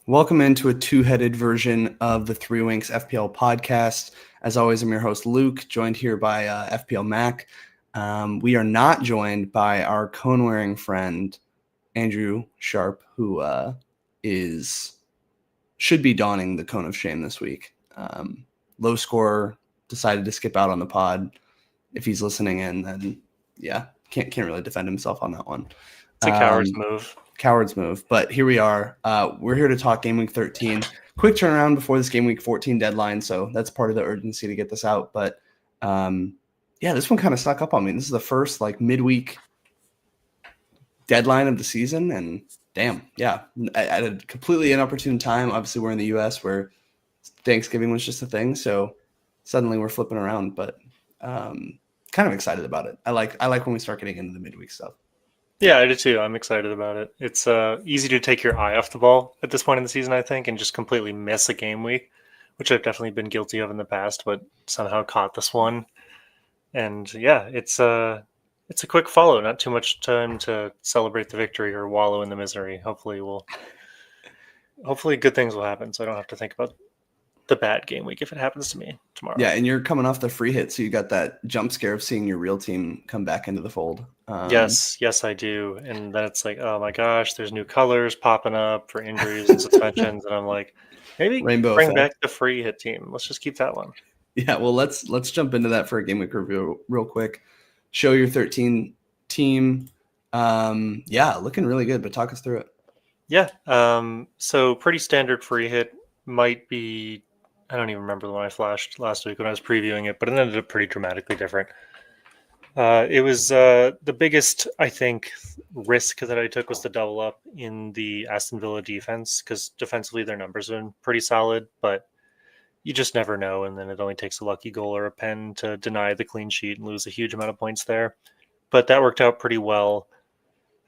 Welcome into a two-headed version of the Three Wanks FPL podcast. As always, I'm your host, Luke, joined here by FPL Mack. We are not joined by our cone-wearing friend, Andrew Sharp, who should be donning the cone of shame this week. Low score, decided to skip out on the pod. If he's listening in, then yeah, can't really defend himself on that one. It's a coward's move. Coward's move. But here we are. We're here to talk Game Week 13. Quick turnaround before this Game Week 14 deadline, so that's part of the urgency to get this out. But this one kind of snuck up on me. This is the first midweek deadline of the season, and damn, yeah, at a completely inopportune time. Obviously, we're in the U.S. where Thanksgiving was just a thing, so suddenly we're flipping around. But kind of excited about it. I like when we start getting into the midweek stuff. Yeah, I do too. I'm excited about it. It's easy to take your eye off the ball at this point in the season, I think, and just completely miss a game week, which I've definitely been guilty of in the past, but somehow caught this one. And yeah, it's a quick follow. Not too much time to celebrate the victory or wallow in the misery. Hopefully good things will happen, so I don't have to think about the bad game week if it happens to me tomorrow. Yeah, and you're coming off the free hit, so you got that jump scare of seeing your real team come back into the fold. Yes, I do. And then it's like, oh my gosh, there's new colors popping up for injuries and suspensions, and I'm like, maybe Rainbow bring effect. back the free hit team. Let's just keep that one. Yeah, well, let's jump into that for a game week review real quick. Show your 13 team. Looking really good, but talk us through it. Yeah. So pretty standard free hit. Might be, I don't even remember the one I flashed last week when I was previewing it, but it ended up pretty dramatically different. It was the biggest, I think, risk that I took was to double up in the Aston Villa defense, because defensively their numbers have been pretty solid, but you just never know, and then it only takes a lucky goal or a pen to deny the clean sheet and lose a huge amount of points there. But that worked out pretty well.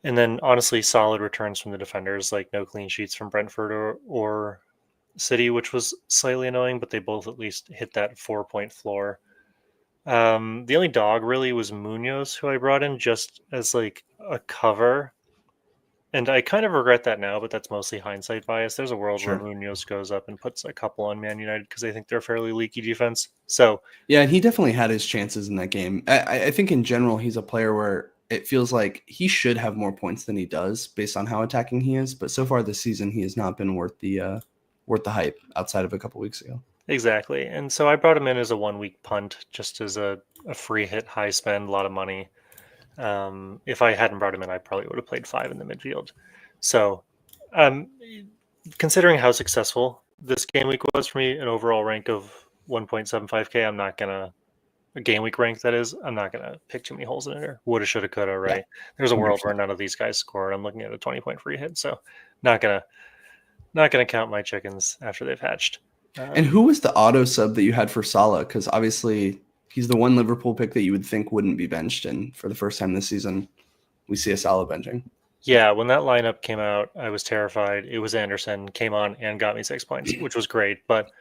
And then, honestly, solid returns from the defenders, like no clean sheets from Brentford or City, which was slightly annoying, but they both at least hit that 4-point floor. The only dog really was Munoz, who I brought in just as like a cover. And I kind of regret that now, but that's mostly hindsight bias. There's a world where Munoz goes up and puts a couple on Man United because I think they're a fairly leaky defense. So yeah, and he definitely had his chances in that game. I think in general, he's a player where it feels like he should have more points than he does based on how attacking he is. But so far this season, he has not been worth the hype outside of a couple weeks ago. Exactly. And so I brought him in as a 1-week punt, just as a free hit, high spend, a lot of money. If I hadn't brought him in, I probably would have played 5 in the midfield. So considering how successful this game week was for me, an overall rank of 1.75K, I'm not going to, a game week rank that is, I'm not going to pick too many holes in it or woulda, shoulda, coulda, right? Yeah, there's a world 100%. Where none of these guys scored. I'm looking at a 20-point free hit. So not going to count my chickens after they've hatched. And who was the auto sub that you had for Salah? Because obviously he's the one Liverpool pick that you would think wouldn't be benched. And for the first time this season, we see a Salah benching. Yeah, when that lineup came out, I was terrified. It was Anderson, came on and got me 6 points, which was great. But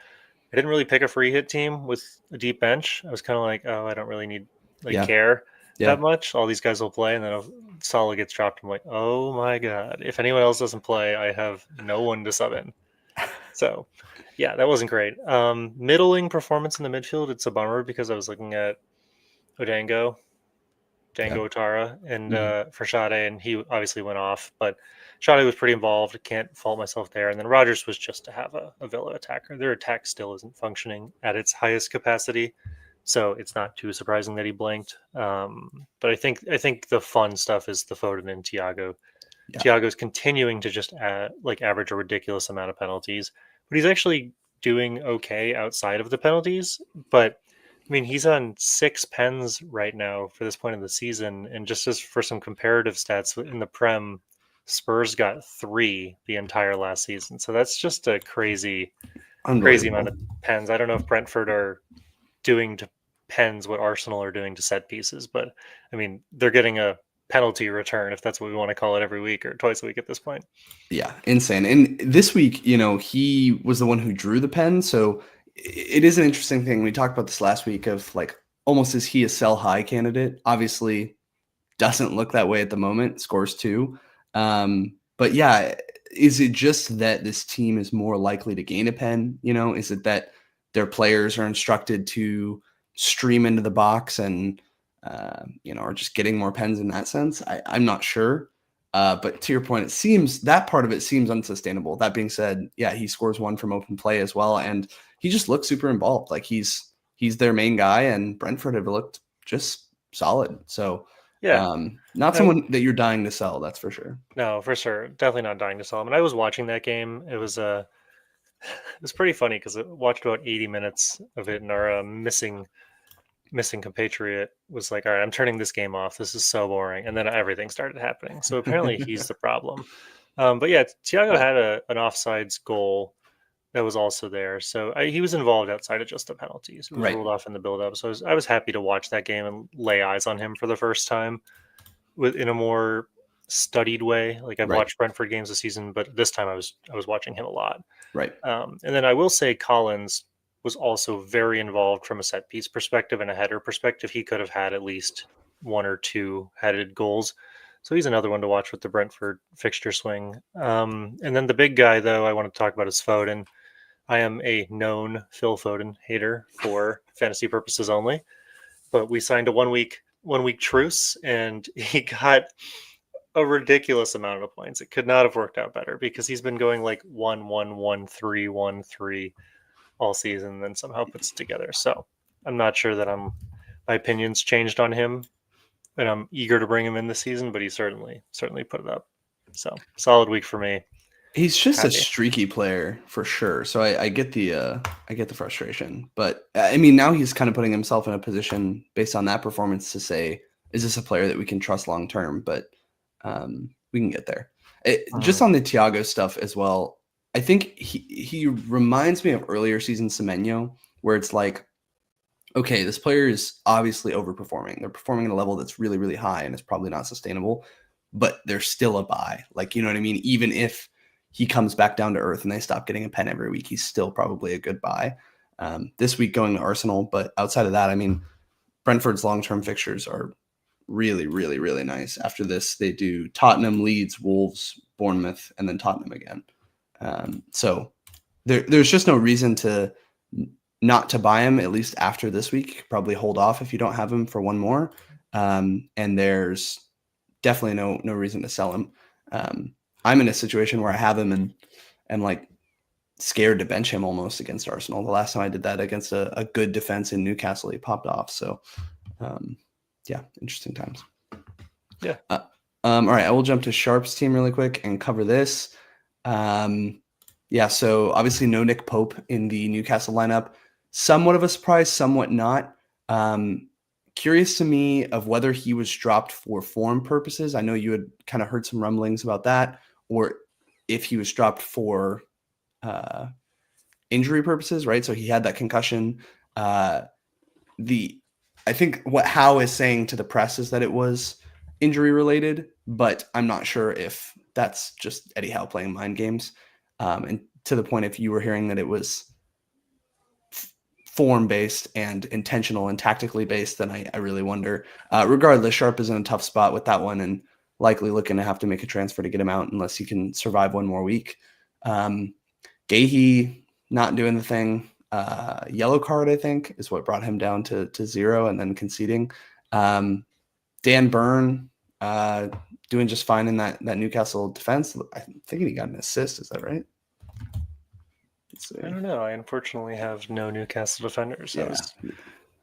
I didn't really pick a free hit team with a deep bench. I was kind of like, oh, I don't really need care that much. All these guys will play. And then Salah gets dropped. I'm like, oh my God. If anyone else doesn't play, I have no one to sub in. So yeah, that wasn't great. Middling performance in the midfield. It's a bummer because I was looking at Odango Otara, and for Sade, and he obviously went off, but Sade was pretty involved. Can't fault myself there. And then Rodgers was just to have a Villa attacker. Their attack still isn't functioning at its highest capacity, so it's not too surprising that he blanked. But I think the fun stuff is the Foden and Thiago. Yeah. Thiago's continuing to just average a ridiculous amount of penalties, but he's actually doing okay outside of the penalties. But I mean, he's on 6 pens right now for this point in the season, and just as for some comparative stats in the Prem, Spurs got 3 the entire last season. So that's just a crazy amount of pens. I don't know if Brentford are doing to pens what Arsenal are doing to set pieces, but I mean, they're getting a penalty return, if that's what we want to call it, every week or twice a week at this point. Yeah, insane. And this week, he was the one who drew the pen. So it is an interesting thing. We talked about this last week of almost is he a sell high candidate? Obviously doesn't look that way at the moment, scores 2. But yeah, is it just that this team is more likely to gain a pen? Is it that their players are instructed to stream into the box and, are just getting more pens in that sense? I'm not sure. But to your point, that part of it seems unsustainable. That being said, yeah, he scores one from open play as well. And he just looks super involved. Like he's their main guy, and Brentford have looked just solid. So Yeah. not someone that you're dying to sell, that's for sure. No, for sure. Definitely not dying to sell him. And I was watching that game. It was it was pretty funny because I watched about 80 minutes of it, and our missing compatriot was like, "All right, I'm turning this game off. This is so boring." And then everything started happening. So apparently he's the problem. But yeah, Thiago Yeah. had an offsides goal that was also there. So he was involved outside of just the penalties. It was Right. ruled off in the build-up. So I was happy to watch that game and lay eyes on him for the first time in a more studied way. Like I've Right. watched Brentford games this season, but this time I was watching him a lot. Right. And then I will say Collins was also very involved from a set piece perspective and a header perspective. He could have had at least one or two headed goals. So he's another one to watch with the Brentford fixture swing. And then the big guy, though, I want to talk about is Foden. I am a known Phil Foden hater for fantasy purposes only, but we signed a one week truce, and he got a ridiculous amount of points. It could not have worked out better because he's been going like 1-1-1-3, 1-3 all season, and then somehow puts it together. So I'm not sure that my opinion's changed on him, and I'm eager to bring him in this season, but he certainly put it up. So solid week for me. He's just a Happy. streaky player for sure. So I get the frustration, but I mean, now he's kind of putting himself in a position based on that performance to say, is this a player that we can trust long term? But we can get there. Just on the Thiago stuff as well, I think he reminds me of earlier season Semenyo, where it's like, okay, this player is obviously overperforming. They're performing at a level that's really, really high, and it's probably not sustainable, but they're still a buy. Like, you know what I mean? Even if he comes back down to earth and they stop getting a pen every week, he's still probably a good buy. This week going to Arsenal, but outside of that, I mean, Brentford's long-term fixtures are really, really, really nice. After this, they do Tottenham, Leeds, Wolves, Bournemouth, and then Tottenham again. So there's just no reason to not to buy him, at least after this week. Probably hold off if you don't have him for one more. And there's definitely no reason to sell him. I'm in a situation where I have him and am like scared to bench him almost against Arsenal. The last time I did that against a good defense in Newcastle, he popped off. So yeah, interesting times. Yeah. All right, I will jump to Sharp's team really quick and cover this. Yeah, so obviously no Nick Pope in the Newcastle lineup. Somewhat of a surprise, somewhat not. Curious to me of whether he was dropped for form purposes. I know you had kind of heard some rumblings about that, or if he was dropped for injury purposes, right? So he had that concussion. I think what Howe is saying to the press is that it was injury related, but I'm not sure if that's just Eddie Howe playing mind games. And to the point, if you were hearing that it was form based and intentional and tactically based, then I really wonder. Regardless, Sharp is in a tough spot with that one and likely looking to have to make a transfer to get him out unless he can survive one more week. Gahey not doing the thing. Yellow card, I think, is what brought him down to 0 and then conceding. Dan Burn doing just fine in that Newcastle defense. I think he got an assist. Is that right? I don't know. I unfortunately have no Newcastle defenders. Yeah,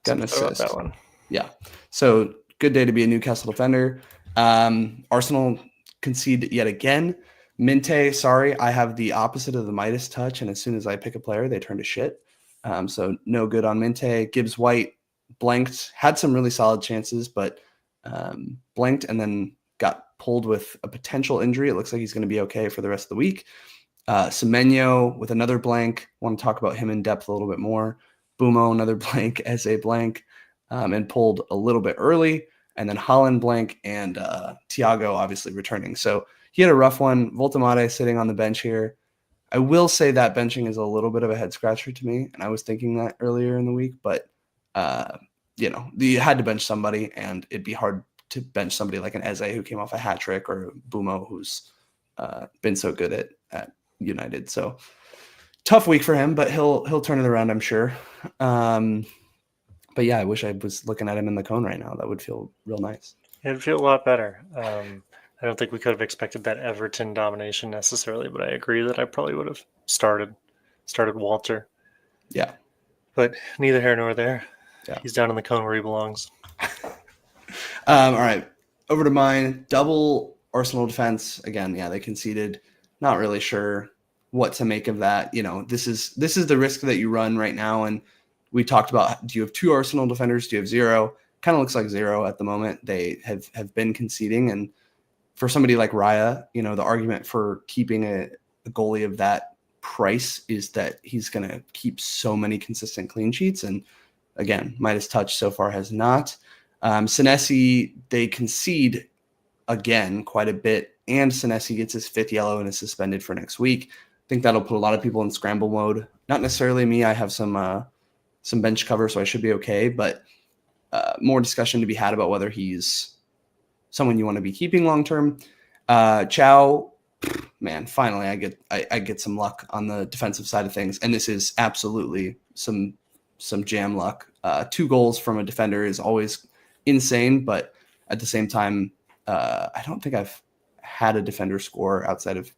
got an assist. That one. Yeah. So good day to be a Newcastle defender. Arsenal concede yet again. Minte, sorry, I have the opposite of the Midas touch, and as soon as I pick a player, they turn to shit. So no good on Minte. Gibbs White blanked, had some really solid chances, but blanked and then got pulled with a potential injury. It looks like he's going to be okay for the rest of the week. Semenyo with another blank. Want to talk about him in depth a little bit more. Bumo, another blank, Eze blank, and pulled a little bit early. And then Holland blank and Thiago obviously returning. So he had a rough one. Voltemade sitting on the bench here. I will say that benching is a little bit of a head scratcher to me, and I was thinking that earlier in the week, but you had to bench somebody, and it'd be hard to bench somebody like an Eze who came off a hat trick, or Bumo who's been so good at United. So tough week for him, but he'll turn it around, I'm sure. But yeah, I wish I was looking at him in the cone right now. That would feel real nice. It'd feel a lot better. I don't think we could have expected that Everton domination necessarily, but I agree that I probably would have started Walter. Yeah. But neither here nor there. Yeah. He's down in the cone where he belongs. All right. Over to mine. Double Arsenal defense. Again, yeah, they conceded. Not really sure what to make of that. This is the risk that you run right now. And we talked about, do you have 2 Arsenal defenders? Do you have 0? Kind of looks like 0 at the moment. They have been conceding. And for somebody like Raya, the argument for keeping a goalie of that price is that he's going to keep so many consistent clean sheets. And again, Midas Touch so far has not. Senesi, they concede again quite a bit, and Senesi gets his 5th yellow and is suspended for next week. I think that'll put a lot of people in scramble mode. Not necessarily me. I have some bench cover, so I should be okay. But more discussion to be had about whether he's someone you want to be keeping long term. Chow, man, finally I get some luck on the defensive side of things, and this is absolutely some jam luck. 2 goals from a defender is always insane, but at the same time, I don't think I've had a defender score outside of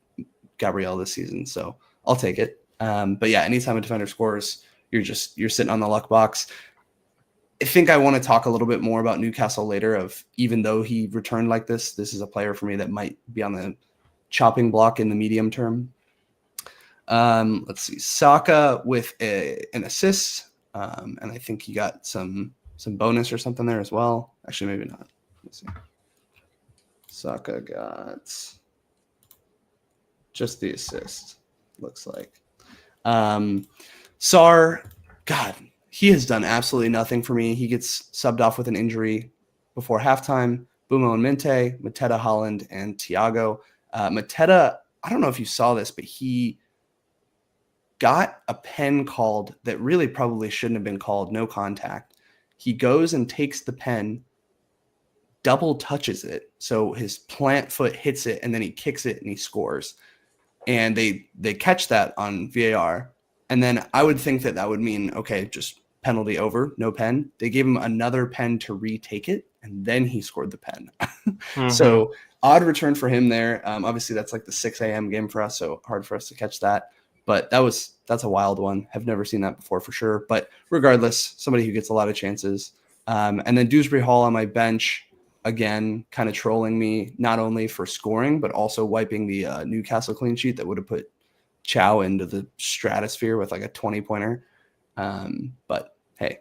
Gabriel this season, so I'll take it. But yeah, anytime a defender scores, you're sitting on the luck box. I think I want to talk a little bit more about Newcastle later. Of even though he returned like this is a player for me that might be on the chopping block in the medium term. Let's see, Saka with an assist, and I think he got some bonus or something there as well. Actually, maybe not. Let's see. Saka got just the assist, looks like. Sar, God, he has done absolutely nothing for me. He gets subbed off with an injury before halftime. Bumo and Minte, Mateta, Holland, and Thiago. Mateta, I don't know if you saw this, but he got a pen called that really probably shouldn't have been called, no contact. He goes and takes the pen, double touches it. So his plant foot hits it, and then he kicks it and he scores. And they catch that on VAR. And then I would think that would mean, okay, just penalty over, no pen. They gave him another pen to retake it, and then he scored the pen. Mm-hmm. So odd return for him there. Obviously, that's like the 6 a.m. game for us, so hard for us to catch that. But that's a wild one. Have never seen that before for sure. But regardless, somebody who gets a lot of chances. And then Dewsbury Hall on my bench, again, kind of trolling me, not only for scoring, but also wiping the Newcastle clean sheet that would have put Chow into the stratosphere with like a 20-pointer. But hey,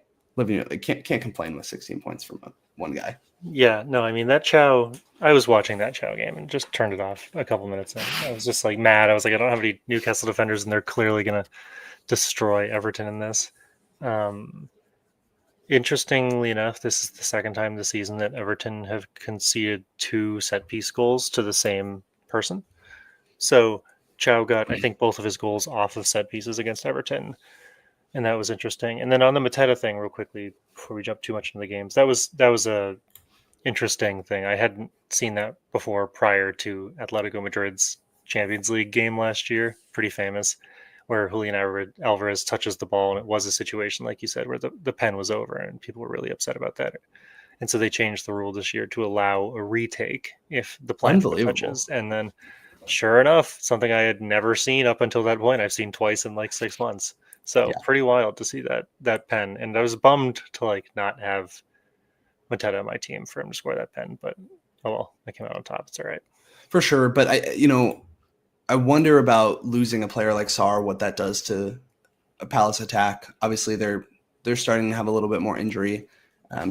can't complain with 16 points from one guy. Yeah, no, I mean, that Chow, I was watching that Chow game and just turned it off a couple minutes in. I was just like mad. I was like, I don't have any Newcastle defenders, and they're clearly going to destroy Everton in this. Interestingly enough, this is the second time this season that Everton have conceded 2 set-piece goals to the same person. So Chow got, I think, both of his goals off of set pieces against Everton, and that was interesting. And then on the Mateta thing, real quickly, before we jump too much into the games, that was a interesting thing. I hadn't seen that before prior to Atletico Madrid's Champions League game last year. Pretty famous, where Julian Alvarez touches the ball, and it was a situation, like you said, where the pen was over, and people were really upset about that. And so they changed the rule this year to allow a retake if the plant touches. And then, sure enough, something I had never seen up until that point, I've seen twice in like 6 months. So pretty wild to see that pen. And I was bummed to like not have Mateta on my team for him to score that pen, but oh well, I came out on top. It's all right. For sure. But I wonder about losing a player like Sar, what that does to a Palace attack. Obviously, they're starting to have a little bit more injury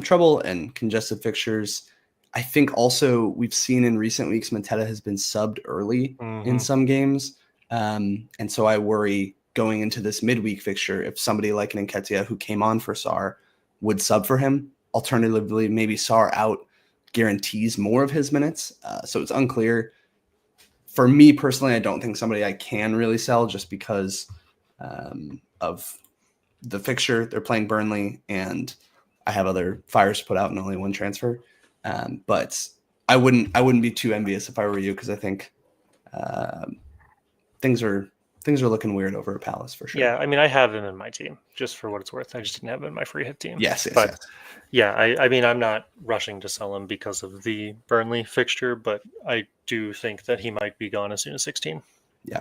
trouble and congested fixtures. I think also we've seen in recent weeks Mateta has been subbed early in some games. And so I worry going into this midweek fixture if somebody like an Nketiah who came on for Sar would sub for him. Alternatively, maybe Sar out guarantees more of his minutes. So it's unclear. For me personally, I don't think somebody I can really sell just because of the fixture. They're playing Burnley, and I have other fires to put out and only one transfer. But I wouldn't be too envious if I were you, because I think things are looking weird over at Palace for sure. Yeah, I mean, I have him in my team just for what it's worth. I just didn't have him in my free hit team. Yes. Yeah, I mean, I'm not rushing to sell him because of the Burnley fixture, but I do think that he might be gone as soon as 16. Yeah.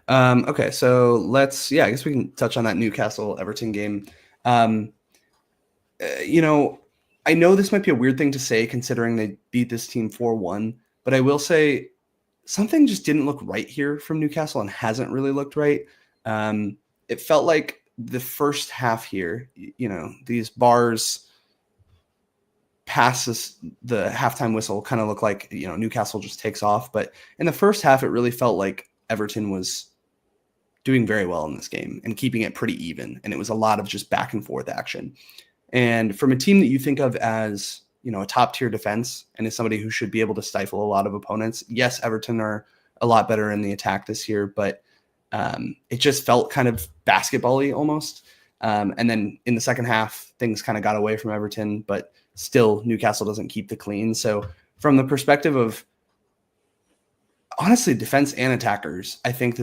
Okay, so I guess we can touch on that Newcastle Everton game. I know this might be a weird thing to say considering they beat this team 4-1, but I will say something just didn't look right here from Newcastle and hasn't really looked right. It felt like the first half here, these bars past the halftime whistle kind of look like, Newcastle just takes off. But in the first half, it really felt like Everton was doing very well in this game and keeping it pretty even. And it was a lot of just back and forth action. And from a team that you think of as, a top tier defense and is somebody who should be able to stifle a lot of opponents. Yes, Everton are a lot better in the attack this year, but it just felt kind of basketball-y almost. And then in the second half, things kind of got away from Everton, but still Newcastle doesn't keep the clean. So from the perspective of honestly defense and attackers, I think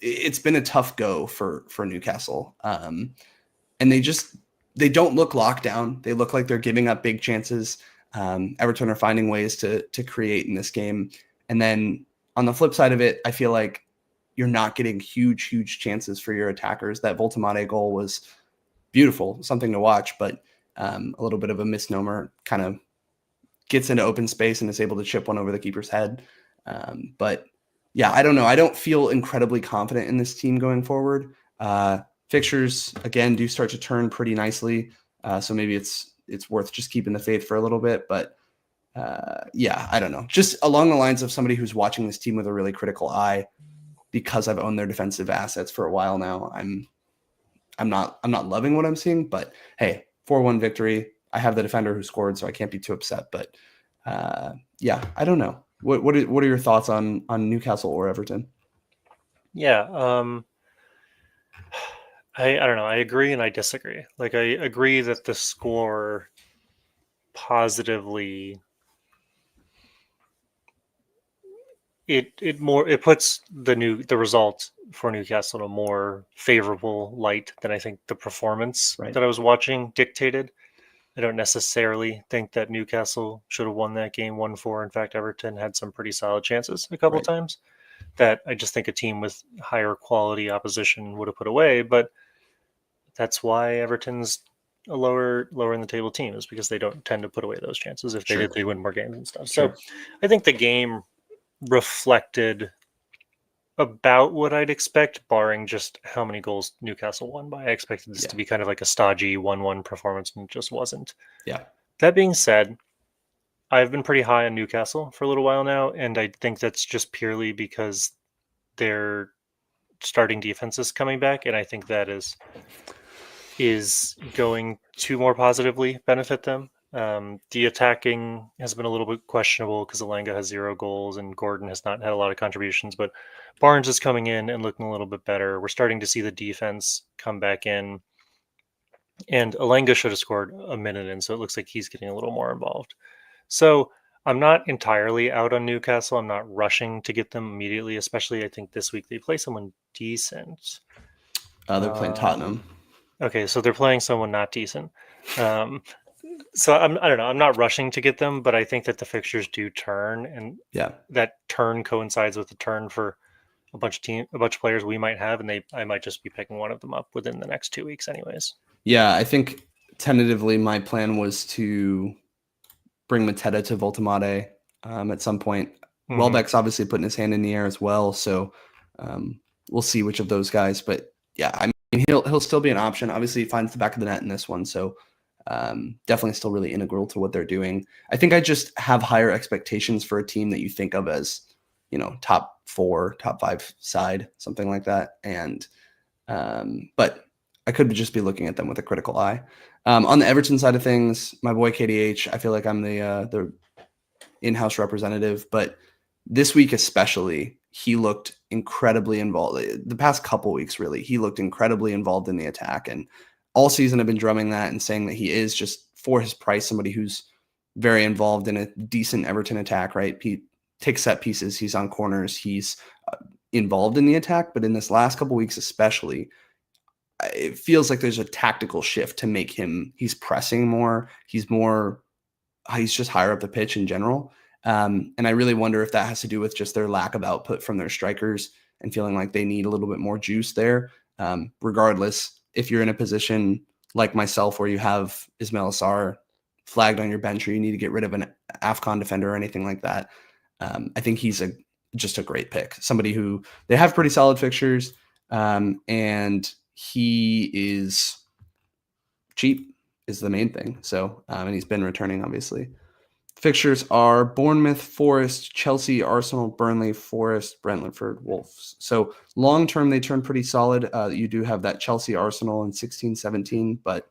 it's been a tough go for Newcastle. And they don't look locked down. They look like they're giving up big chances. Everton are finding ways to create in this game. And then on the flip side of it, I feel like you're not getting huge chances for your attackers. That Voltemade goal was beautiful, something to watch, but a little bit of a misnomer, kind of gets into open space and is able to chip one over the keeper's head. But yeah, I don't know. I don't feel incredibly confident in this team going forward. Fixtures, again, do start to turn pretty nicely. So maybe it's worth just keeping the faith for a little bit. But I don't know. Just along the lines of somebody who's watching this team with a really critical eye, because I've owned their defensive assets for a while now, I'm not loving what I'm seeing. But hey, 4-1 victory. I have the defender who scored, so I can't be too upset. But I don't know. What are your thoughts on Newcastle or Everton? Yeah. I don't know. I agree and I disagree. Like, I agree that the score positively it puts the result for Newcastle in a more favorable light than I think the performance that I was watching dictated. I don't necessarily think that Newcastle should have won that game 1-4. In fact, Everton had some pretty solid chances a couple times that I just think a team with higher quality opposition would have put away. But that's why Everton's a lower in the table team, is because they don't tend to put away those chances. If they did, they win more games and stuff. So I think the game reflected about what I'd expect, barring just how many goals Newcastle won by. I expected this to be kind of like a stodgy 1-1 performance, and it just wasn't. Yeah. That being said, I've been pretty high on Newcastle for a little while now, and I think that's just purely because their starting defense is coming back, and I think that is going to more positively benefit them. The attacking has been a little bit questionable because Elanga has 0 goals and Gordon has not had a lot of contributions, but Barnes is coming in and looking a little bit better. We're starting to see the defense come back in, and Elanga should have scored a minute in, so it looks like he's getting a little more involved. So I'm not entirely out on Newcastle. I'm not rushing to get them immediately, especially I think this week they play someone decent. They're playing Tottenham. Okay, so they're playing someone not decent. So I don't know. I'm not rushing to get them, but I think that the fixtures do turn, and that turn coincides with the turn for a bunch of players we might have, and I might just be picking one of them up within the next 2 weeks, anyways. Yeah, I think tentatively my plan was to bring Mateta to Voltemade at some point. Mm-hmm. Welbeck's obviously putting his hand in the air as well, so we'll see which of those guys. But yeah, I mean he'll still be an option. Obviously, he finds the back of the net in this one, so definitely still really integral to what they're doing. I think I just have higher expectations for a team that you think of as, top 4, top 5 side, something like that. And but I could just be looking at them with a critical eye. On the Everton side of things, my boy KDH, I feel like I'm the in-house representative, but this week especially, he looked incredibly involved. The past couple weeks, really, he looked incredibly involved in the attack, and all season I've been drumming that and saying that he is, just for his price, somebody who's very involved in a decent Everton attack, right? He takes set pieces. He's on corners. He's involved in the attack, but in this last couple weeks especially, it feels like there's a tactical shift to make him, he's pressing more, he's just higher up the pitch in general. And I really wonder if that has to do with just their lack of output from their strikers and feeling like they need a little bit more juice there. Regardless, if you're in a position like myself where you have Ismail Assar flagged on your bench or you need to get rid of an AFCON defender or anything like that, I think he's just a great pick. Somebody who they have pretty solid fixtures, and he is cheap is the main thing. So, and he's been returning, obviously. Fixtures are Bournemouth, Forest, Chelsea, Arsenal, Burnley, Forest, Brentford, Wolves. So long term, they turn pretty solid. You do have that Chelsea, Arsenal in 16-17, but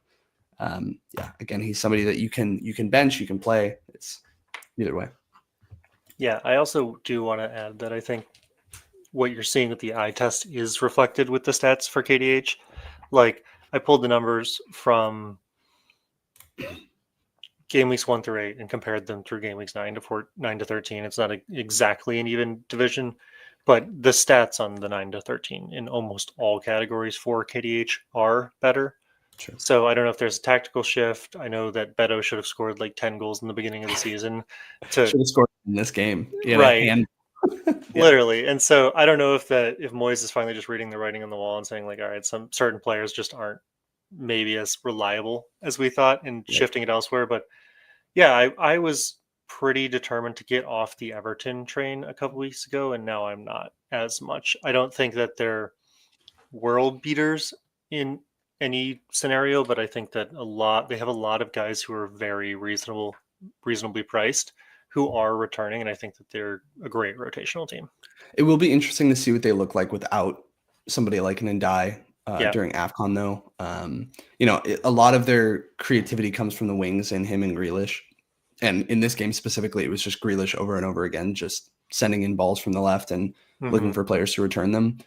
yeah, again, he's somebody that you can bench, you can play. It's either way. Yeah, I also do want to add that I think what you're seeing with the eye test is reflected with the stats for KDH. Like, I pulled the numbers from game weeks 1 through 8 and compared them through game weeks 9 to 13. It's not exactly an even division, but the stats on the 9 to 13 in almost all categories for KDH are better. Sure. So I don't know if there's a tactical shift. I know that Beto should have scored like 10 goals in the beginning of the season. Should have scored in this game. Right. Yeah. Literally. And so I don't know if Moyes is finally just reading the writing on the wall and saying like, all right, some certain players just aren't maybe as reliable as we thought and shifting it elsewhere. But yeah, I was pretty determined to get off the Everton train a couple weeks ago, and now I'm not as much. I don't think that they're world beaters in any scenario, but I think that they have a lot of guys who are very reasonably priced who are returning, and I think that they're a great rotational team. It will be interesting to see what they look like without somebody like an Ndai during AFCON, though. A lot of their creativity comes from the wings and him and Grealish. And in this game specifically, it was just Grealish over and over again, just sending in balls from the left and looking for players to return them.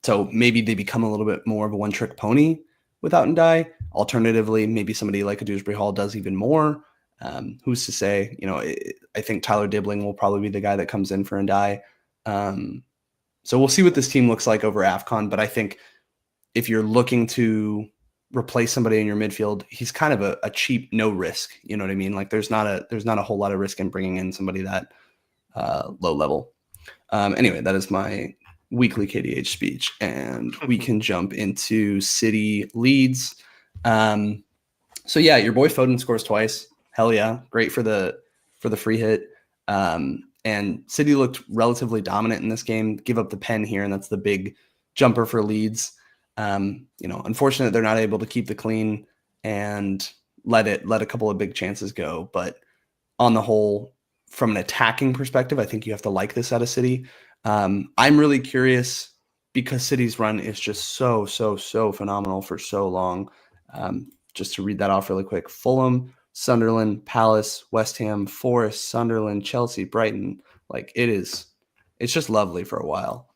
So maybe they become a little bit more of a one-trick pony without Ndai. Alternatively, maybe somebody like a Dewsbury Hall does even more. Who's to say? I think Tyler Dibbling will probably be the guy that comes in for Ndai. So we'll see what this team looks like over AFCON. But I think if you're looking to replace somebody in your midfield, he's kind of a cheap, no risk. You know what I mean? Like there's not a whole lot of risk in bringing in somebody that low level. Anyway, that is my weekly KDH speech, and we can jump into City Leeds. So yeah, your boy Foden scores twice. Hell yeah, great for the free hit. And City looked relatively dominant in this game. Give up the pen here, and that's the big jumper for Leeds. Unfortunate they're not able to keep the clean and let a couple of big chances go. But on the whole, from an attacking perspective, I think you have to like this out of City. I'm really curious because City's run is just so phenomenal for so long. Just to read that off really quick: Fulham, Sunderland, Palace, West Ham, Forest, Sunderland, Chelsea, Brighton. Like it's just lovely for a while.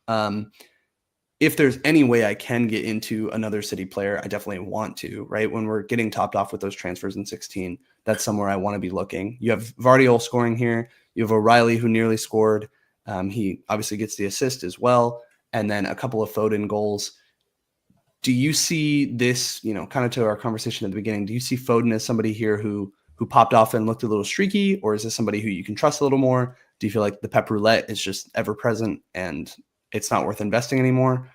If there's any way I can get into another City player, I definitely want to, right? When we're getting topped off with those transfers in 16, that's somewhere I want to be looking. You have Vardiol scoring here. You have O'Reilly who nearly scored. He obviously gets the assist as well. And then a couple of Foden goals. Do you see this, kind of to our conversation at the beginning, do you see Foden as somebody here who popped off and looked a little streaky, or is this somebody who you can trust a little more? Do you feel like the pep roulette is just ever present and it's not worth investing anymore?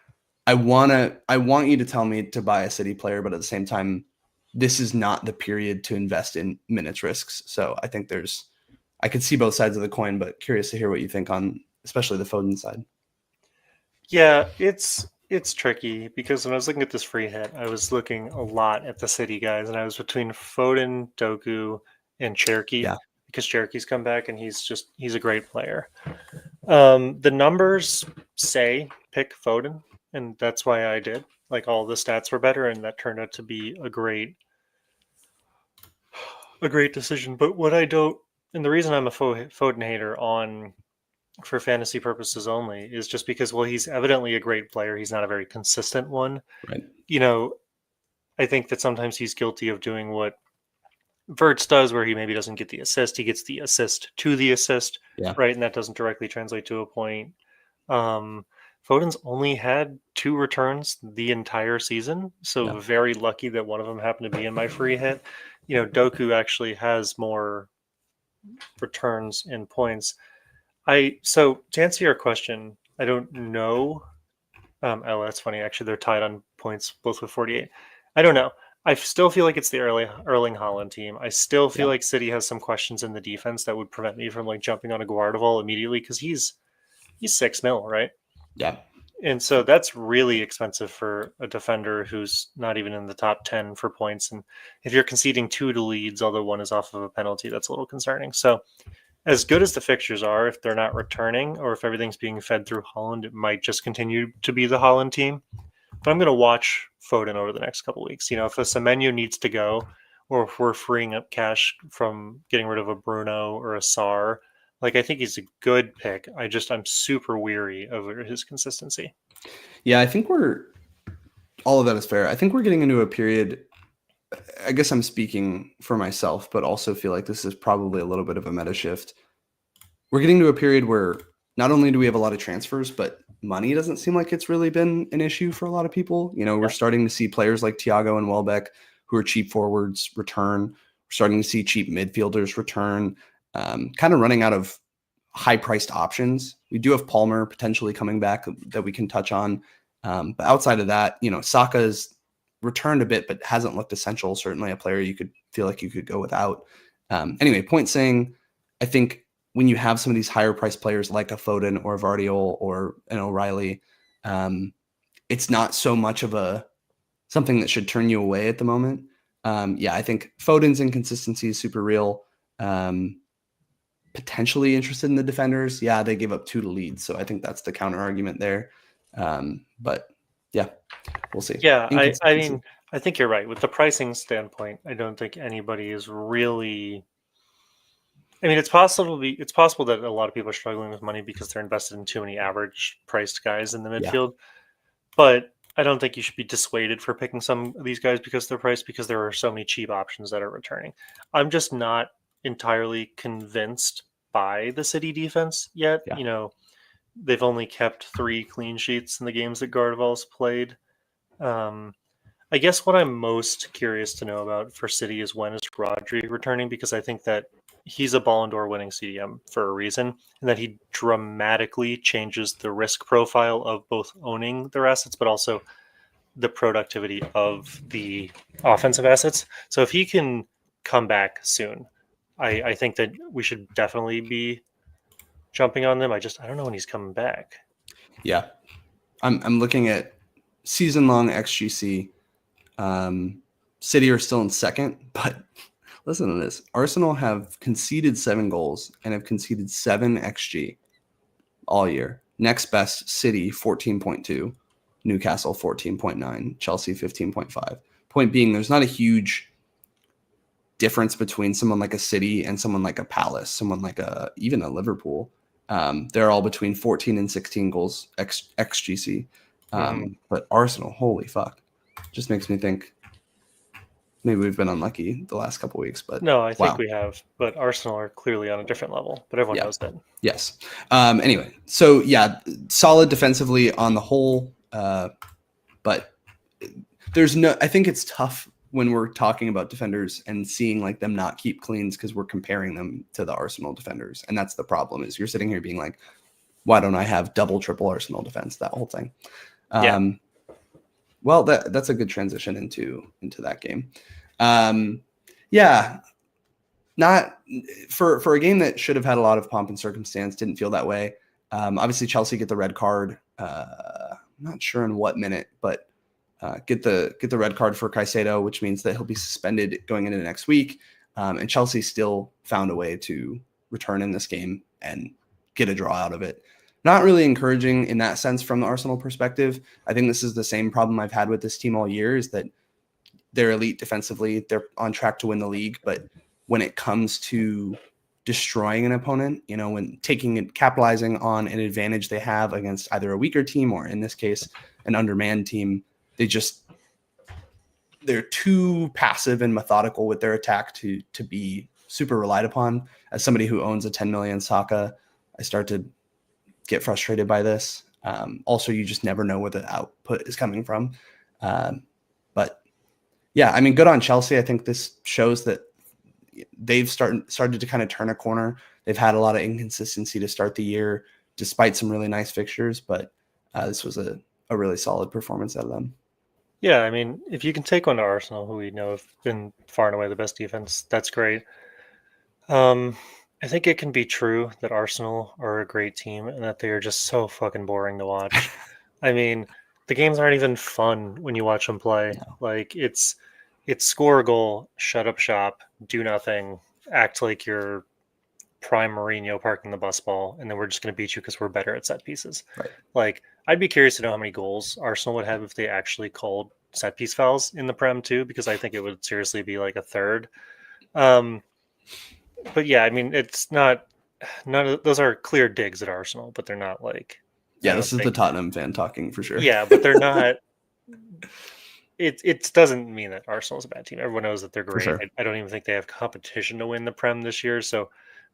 I want you to tell me to buy a City player, but at the same time, this is not the period to invest in minutes risks. So I think I could see both sides of the coin, but curious to hear what you think on especially the Foden side. Yeah, it's tricky because when I was looking at this free hit, I was looking a lot at the City guys, and I was between Foden, Doku, and Cherky. Yeah. Because Cherky's come back and he's a great player. The numbers say pick Foden, and that's why I did. Like all the stats were better, and that turned out to be a great decision. But what I don't, and the reason I'm a Foden hater for fantasy purposes only is just because, well, he's evidently a great player. He's not a very consistent one. Right. I think that sometimes he's guilty of doing what Verts does, where he maybe doesn't get the assist. He gets the assist to the assist, Yeah. right? And that doesn't directly translate to a point. Foden's only had 2 returns the entire season, so Yeah. very lucky that one of them happened to be in my free hit. Doku actually has more returns and points. So to answer your question, I don't know. Oh, that's funny. Actually, they're tied on points, both with 48. I don't know. I still feel like it's the Erling Haaland team. I still feel Yeah. like City has some questions in the defense that would prevent me from like jumping on a Guardiola immediately because he's 6 mil, right? Yeah. And so that's really expensive for a defender who's not even in the top 10 for points. And if you're conceding 2 to leads, although one is off of a penalty, that's a little concerning. So as good as the fixtures are, if they're not returning or if everything's being fed through Holland, it might just continue to be the Holland team. But I'm going to watch Foden over the next couple of weeks. If a Semenyo needs to go, or if we're freeing up cash from getting rid of a Bruno or a Sar, like I think he's a good pick. I'm super weary of his consistency. Yeah, I think all of that is fair. I think we're getting into a period. I guess I'm speaking for myself, but also feel like this is probably a little bit of a meta shift. We're getting to a period where not only do we have a lot of transfers, but money doesn't seem like it's really been an issue for a lot of people. We're starting to see players like Thiago and Welbeck, who are cheap forwards, return. We're starting to see cheap midfielders return, kind of running out of high-priced options. We do have Palmer potentially coming back that we can touch on. But outside of that, Saka's returned a bit, but hasn't looked essential. Certainly a player you could feel like you could go without. Anyway, point saying, I think when you have some of these higher priced players like a Foden or a Vardiol or an O'Reilly, it's not so much of something that should turn you away at the moment. I think Foden's inconsistency is super real. Potentially interested in the defenders. Yeah, they gave up 2 to lead, so I think that's the counter argument there. But yeah, we'll see. Yeah, I mean, I think you're right. With the pricing standpoint, I don't think anybody is really. I mean, it's possible that a lot of people are struggling with money because they're invested in too many average priced guys in the midfield. But I don't think you should be dissuaded for picking some of these guys because they're priced, because there are so many cheap options that are returning. I'm just not entirely convinced by the City defense yet. Yeah. They've only kept 3 clean sheets in the games that Gardeval's played. I guess what I'm most curious to know about for City is when is Rodri returning, because I think that he's a Ballon d'Or winning CDM for a reason, and that he dramatically changes the risk profile of both owning their assets, but also the productivity of the offensive assets. So if he can come back soon, I think that we should definitely be jumping on them. I don't know when he's coming back. Yeah. I'm looking at season long XGC. City are still in second, but listen to this. Arsenal have conceded 7 goals and have conceded 7 XG all year. Next best, City 14.2, Newcastle 14.9, Chelsea 15.5. Point being, there's not a huge difference between someone like a City and someone like a Palace, someone like even a Liverpool. They're all between 14 and 16 goals XGC. But Arsenal, holy fuck, just makes me think maybe we've been unlucky the last couple of weeks. But no, I think we have. But Arsenal are clearly on a different level. But everyone knows that. Yes. Anyway, so yeah, solid defensively on the whole. But I think it's tough when we're talking about defenders and seeing like them not keep cleans because we're comparing them to the Arsenal defenders. And that's the problem, is you're sitting here being like, why don't I have double, triple Arsenal defense, that whole thing. Well, that's a good transition into that game. Not for a game that should have had a lot of pomp and circumstance, didn't feel that way. Obviously Chelsea get the red card. I'm not sure in what minute, but get the red card for Caicedo, which means that he'll be suspended going into next week. And Chelsea still found a way to return in this game and get a draw out of it. Not really encouraging in that sense from the Arsenal perspective. I think this is the same problem I've had with this team all year, is that they're elite defensively. They're on track to win the league. But when it comes to destroying an opponent, when capitalizing on an advantage they have against either a weaker team or, in this case, an undermanned team, they're too passive and methodical with their attack to be super relied upon. As somebody who owns a 10 million Saka, I start to get frustrated by this. Also, you just never know where the output is coming from. But yeah, I mean, good on Chelsea. I think this shows that they've started to kind of turn a corner. They've had a lot of inconsistency to start the year, despite some really nice fixtures. But this was a really solid performance out of them. Yeah, I mean, if you can take one to Arsenal, who we know have been far and away the best defense, that's great. I think it can be true that Arsenal are a great team and that they are just so fucking boring to watch. I mean, the games aren't even fun when you watch them play. No. Like it's score a goal, shut up shop, do nothing, act like you're prime Mourinho parking the bus ball, and then we're just going to beat you because we're better at set pieces. Right. Like, I'd be curious to know how many goals Arsenal would have if they actually called set piece fouls in the Prem too, because I think it would seriously be like a third. But yeah, I mean, it's not none of those are clear digs at Arsenal, but they're not like yeah. This is the Tottenham fan talking for sure. Yeah, but they're not. It doesn't mean that Arsenal is a bad team. Everyone knows that they're great. Sure. I don't even think they have competition to win the Prem this year. So,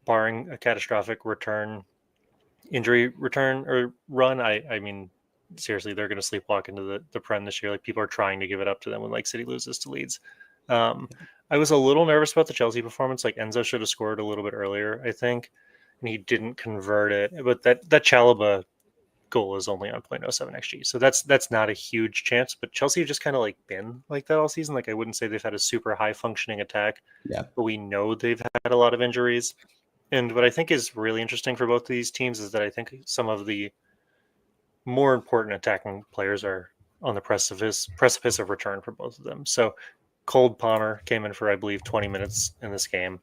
barring a catastrophic injury return or run, I mean, seriously, they're going to sleepwalk into the Prem this year. Like people are trying to give it up to them when like City loses to Leeds. I was a little nervous about the Chelsea performance. Like Enzo should have scored a little bit earlier, I think, and he didn't convert it. But that Chalobah goal is only on 0.07 xg, so that's not a huge chance. But Chelsea have just kind of like been like that all season. Like I wouldn't say they've had a super high functioning attack, but we know they've had a lot of injuries. And what I think is really interesting for both of these teams is that I think some of the more important attacking players are on the precipice of return for both of them. So Cole Palmer came in for, I believe, 20 minutes in this game.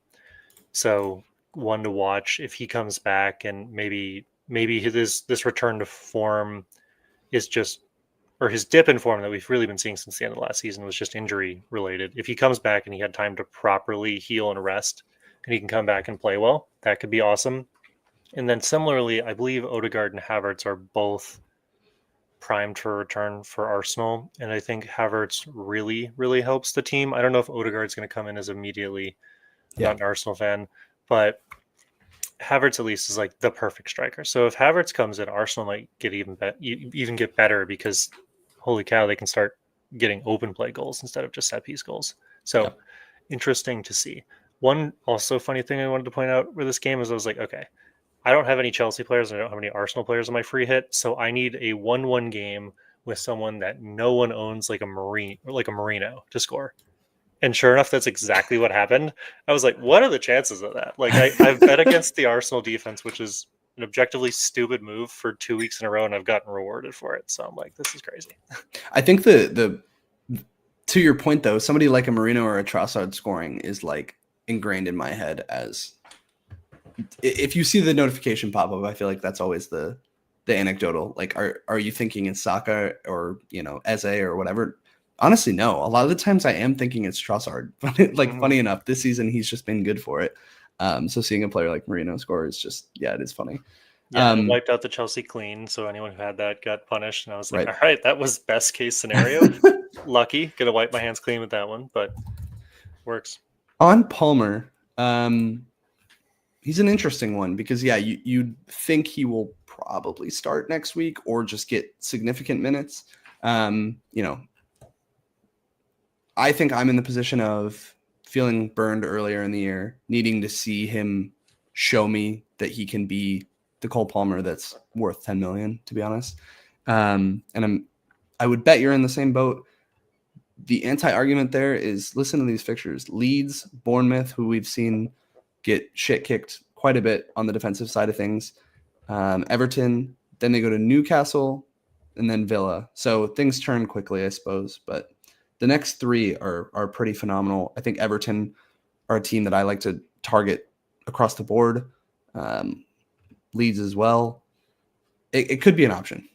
So one to watch if he comes back, and maybe this return to form is just, or his dip in form that we've really been seeing since the end of last season was just injury related. If he comes back and he had time to properly heal and rest, and he can come back and play well, that could be awesome. And then similarly, I believe Odegaard and Havertz are both primed for return for Arsenal, and I think Havertz really, really helps the team. I don't know if Odegaard's going to come in as immediately. I'm not an Arsenal fan, but Havertz at least is like the perfect striker. So if Havertz comes in, Arsenal might get even get better because holy cow, they can start getting open play goals instead of just set piece goals. So interesting to see. One also funny thing I wanted to point out with this game is I was like, okay, I don't have any Chelsea players. I don't have any Arsenal players on my free hit. So I need a 1-1 game with someone that no one owns, like a Marino to score. And sure enough, that's exactly what happened. I was like, what are the chances of that? Like I've bet against the Arsenal defense, which is an objectively stupid move for 2 weeks in a row, and I've gotten rewarded for it. So I'm like, this is crazy. I think the to your point though, somebody like a Marino or a Trossard scoring is like ingrained in my head as if you see the notification pop up, I feel like that's always the anecdotal. Like, are you thinking it's Saka or Eze or whatever? Honestly, no. A lot of the times I am thinking it's Trossard. Funny enough, this season he's just been good for it. So seeing a player like Marino score is just, it is funny. Yeah, it wiped out the Chelsea clean, so anyone who had that got punished. And I was like, all right, that was best case scenario. Lucky, gonna wipe my hands clean with that one, but works. On Palmer, he's an interesting one because you'd think he will probably start next week or just get significant minutes. I think I'm in the position of feeling burned earlier in the year, needing to see him show me that he can be the Cole Palmer that's worth 10 million, to be honest. And I would bet you're in the same boat. The anti-argument there is listen to these fixtures. Leeds, Bournemouth, who we've seen get shit kicked quite a bit on the defensive side of things. Everton, then they go to Newcastle, and then Villa. So things turn quickly, I suppose. But the next three are pretty phenomenal. I think Everton are a team that I like to target across the board. Leeds as well. It could be an option.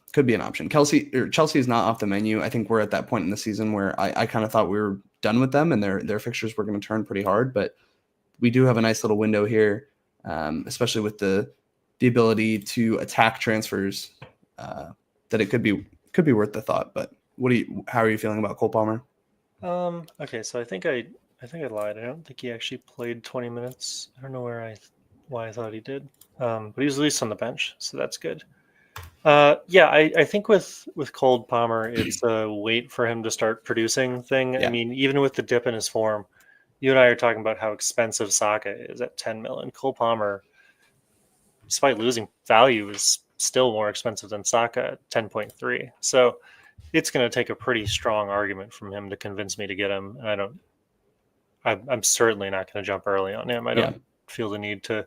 Chelsea is not off the menu. I think we're at that point in the season where I kind of thought we were done with them and their fixtures were going to turn pretty hard. But we do have a nice little window here, especially with the ability to attack transfers. That it could be worth the thought. But how are you feeling about Cole Palmer? Okay, so I think I lied. I don't think he actually played 20 minutes. I don't know why I thought he did. But he was at least on the bench, so that's good. Yeah, I think with Cole Palmer, it's a wait for him to start producing thing. Yeah. I mean, even with the dip in his form, you and I are talking about how expensive Saka is at 10 million. Cole Palmer, despite losing value, is still more expensive than Saka at 10.3. So it's going to take a pretty strong argument from him to convince me to get him. And I'm certainly not going to jump early on him. I don't feel the need to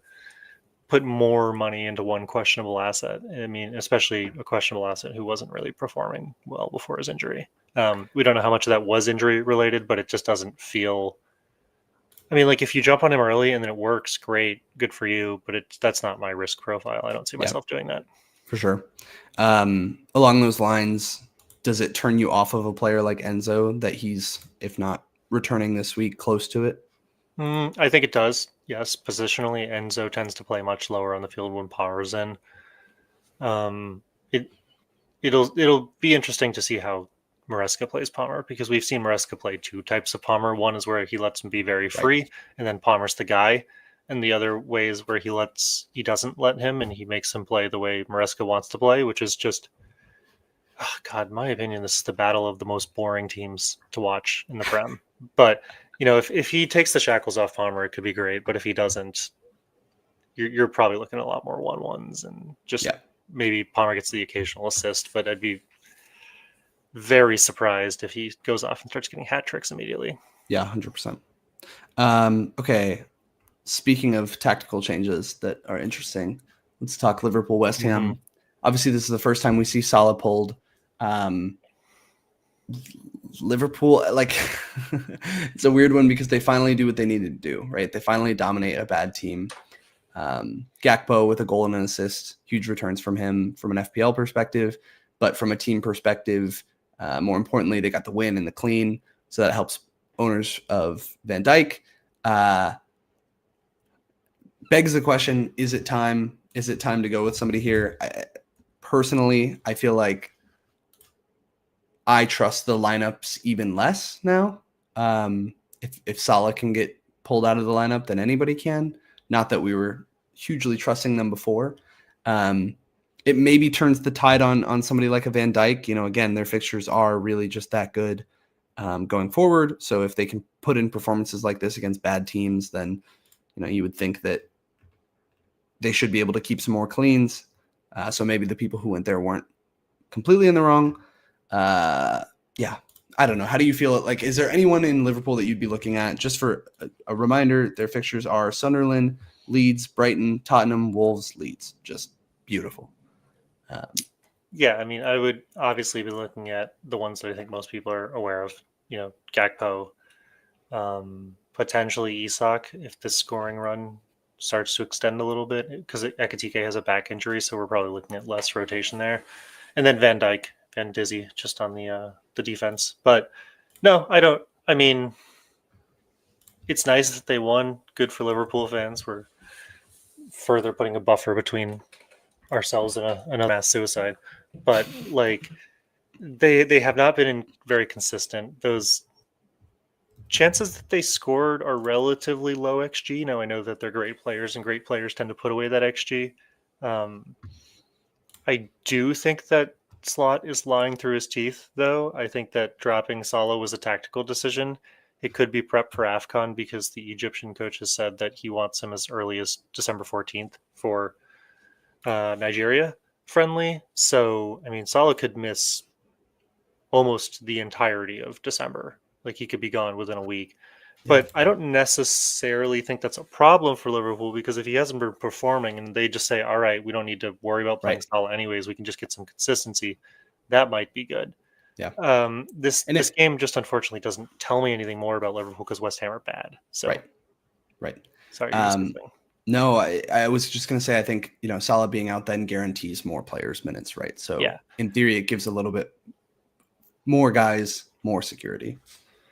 put more money into one questionable asset. I mean, especially a questionable asset who wasn't really performing well before his injury. We don't know how much of that was injury related, but it just doesn't feel. I mean, like if you jump on him early and then it works, great, good for you. But that's not my risk profile. I don't see myself doing that. For sure. Along those lines, does it turn you off of a player like Enzo that he's, if not returning this week, close to it? I think it does. Yes, positionally, Enzo tends to play much lower on the field when Power's in. It it'll be interesting to see how Maresca plays Palmer, because we've seen Maresca play two types of Palmer. One is where he lets him be very free, and then Palmer's the guy. And the other way is where he doesn't let him, and he makes him play the way Maresca wants to play, which is just, oh God, in my opinion, this is the battle of the most boring teams to watch in the Prem. But if he takes the shackles off Palmer, it could be great. But if he doesn't, you're probably looking at a lot more 1-1s and just maybe Palmer gets the occasional assist. But I'd be very surprised if he goes off and starts getting hat tricks immediately. Yeah, 100%. Okay. Speaking of tactical changes that are interesting, let's talk Liverpool West Ham. Obviously, this is the first time we see Salah pulled. Liverpool, like, it's a weird one because they finally do what they needed to do, right? They finally dominate a bad team. Gakpo with a goal and an assist, huge returns from him from an FPL perspective, but from a team perspective, more importantly, they got the win and the clean, so that helps owners of Van Dijk. Begs the question: is it time? Is it time to go with somebody here? Personally, I feel like I trust the lineups even less now. If Salah can get pulled out of the lineup, then anybody can. Not that we were hugely trusting them before. It maybe turns the tide on somebody like a Van Dijk. Again, their fixtures are really just that good going forward. So if they can put in performances like this against bad teams, then you would think that they should be able to keep some more cleans. So maybe the people who went there weren't completely in the wrong. I don't know. How do you feel? Like, is there anyone in Liverpool that you'd be looking at? Just for a reminder, their fixtures are Sunderland, Leeds, Brighton, Tottenham, Wolves, Leeds. Just beautiful. I mean, I would obviously be looking at the ones that I think most people are aware of. Gakpo, potentially Isak if this scoring run starts to extend a little bit, because Ekitike has a back injury, so we're probably looking at less rotation there. And then Van Dijk, Van Dizzy, just on the defense. But no, I don't. I mean, it's nice that they won. Good for Liverpool fans. We're further putting a buffer between ourselves and another mass suicide. But like, they have not been very consistent. Those chances that they scored are relatively low XG. Now I know that they're great players, and great players tend to put away that XG. I do think that Slot is lying through his teeth, though. I think that dropping Salah was a tactical decision. It could be prep for AFCON, because the Egyptian coach has said that he wants him as early as December 14th for Nigeria friendly. So, I mean, Salah could miss almost the entirety of December. Like, he could be gone within a week. But I don't necessarily think that's a problem for Liverpool, because if he hasn't been performing and they just say, all right, we don't need to worry about playing Salah anyways, we can just get some consistency, that might be good. Yeah. This game just unfortunately doesn't tell me anything more about Liverpool, because West Ham are bad. So Right. Sorry. No, I was just going to say, I think, Salah being out then guarantees more players minutes, right? So in theory, it gives a little bit more guys more security.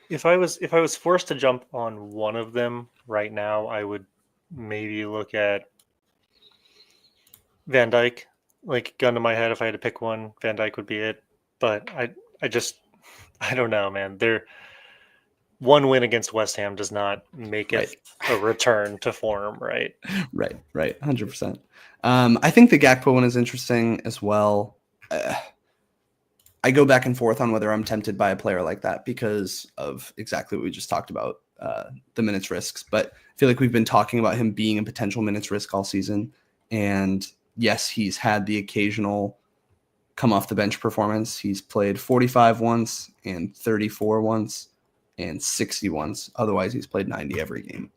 If I was forced to jump on one of them right now, I would maybe look at Van Dijk. Like, gun to my head, if I had to pick one, Van Dijk would be it. But I don't know, man. One win against West Ham does not make it a return to form, right? Right, 100%. I think the Gakpo one is interesting as well. I go back and forth on whether I'm tempted by a player like that because of exactly what we just talked about, the minutes risks. But I feel like we've been talking about him being a potential minutes risk all season. And yes, he's had the occasional come off the bench performance. He's played 45 once and 34 once and 60 once. Otherwise, he's played 90 every game.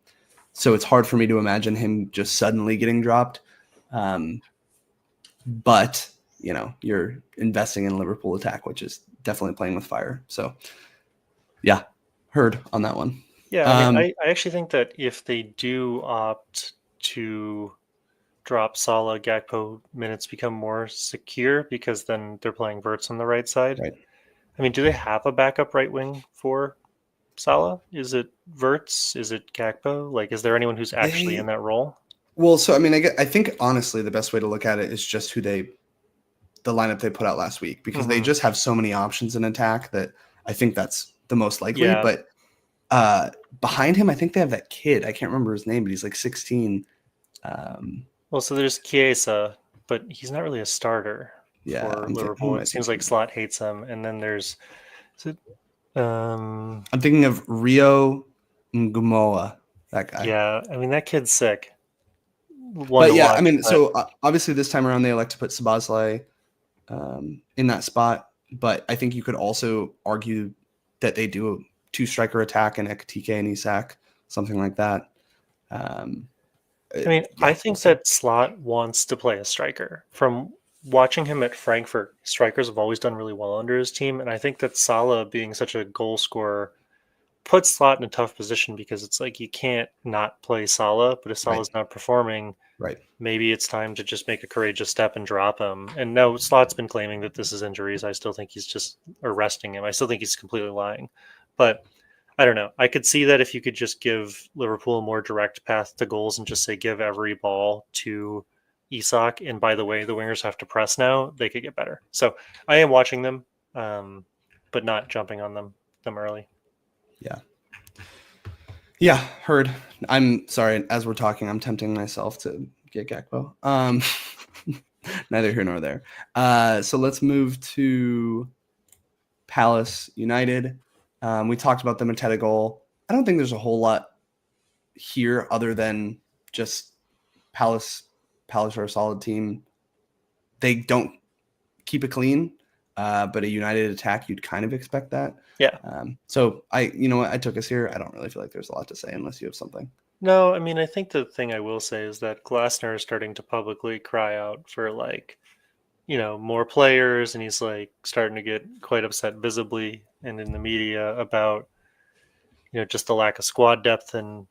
So it's hard for me to imagine him just suddenly getting dropped. But you're investing in Liverpool attack, which is definitely playing with fire. So yeah, heard on that one. Yeah, I mean, I actually think that if they do opt to drop Salah, Gakpo minutes become more secure because then they're playing Verts on the right side. Right. I mean, do they have a backup right wing for Salah? Is it Verts? Is it Gakpo? Like, is there anyone who's actually in that role? Well, so I mean, I think honestly the best way to look at it is just the lineup they put out last week, because they just have so many options in attack that I think that's the most likely. Yeah. But behind him, I think they have that kid. I can't remember his name, but he's like 16. Well, so there's Chiesa, but he's not really a starter for I'm Liverpool. It seems like Slot hates him. And then there's, I'm thinking of Rio Ngumoa, that guy. Yeah, I mean, that kid's sick. So obviously this time around they elect to put Szoboszlai in that spot, but I think you could also argue that they do a 2-striker attack and Ekitike and Isak, something like that. I think that Slot wants to play a striker. From watching him at Frankfurt, strikers have always done really well under his team, and I think that Salah being such a goal scorer puts Slot in a tough position, because it's like you can't not play Salah, but if Salah's not performing, maybe it's time to just make a courageous step and drop him. And no, Slot's been claiming that this is injuries. I still think he's just arresting him. I still think he's completely lying. But I don't know. I could see that if you could just give Liverpool a more direct path to goals and just say give every ball to Isak, and by the way, the wingers have to press now, they could get better. So I am watching them, but not jumping on them early. Yeah, heard. I'm sorry, as we're talking, I'm tempting myself to get Gakpo. Neither here nor there. So let's move to Palace United. We talked about the Mateta goal. I don't think there's a whole lot here other than just Palace are a solid team. They don't keep it clean, but a United attack, you'd kind of expect that. Yeah. So I took us here. I don't really feel like there's a lot to say unless you have something. No, I mean, I think the thing I will say is that Glasner is starting to publicly cry out for more players, and he's starting to get quite upset visibly and in the media about just the lack of squad depth. And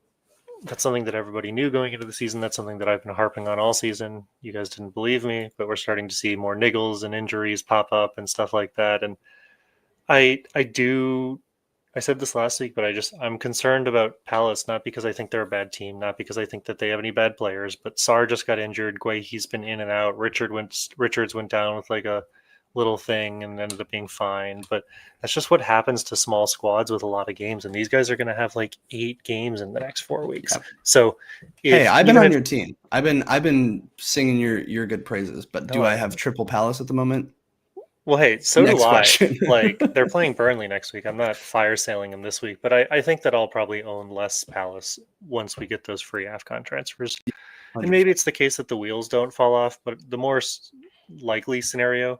that's something that everybody knew going into the season. That's something that I've been harping on all season. You guys didn't believe me, but we're starting to see more niggles and injuries pop up and stuff like that. And I said this last week, but I'm concerned about Palace, not because I think they're a bad team, not because I think that they have any bad players, but Sarr just got injured. Guehi's been in and out. Richards went down with a little thing and ended up being fine. But that's just what happens to small squads with a lot of games. And these guys are going to have 8 games in the next 4 weeks. Yeah. So hey, I've been on your team. I've been singing your good praises, but do I have triple Palace at the moment? Well, hey, so do I. They're playing Burnley next week. I'm not fire sailing them this week, but I think that I'll probably own less Palace once we get those free AFCON transfers. 100%. And maybe it's the case that the wheels don't fall off, but the more likely scenario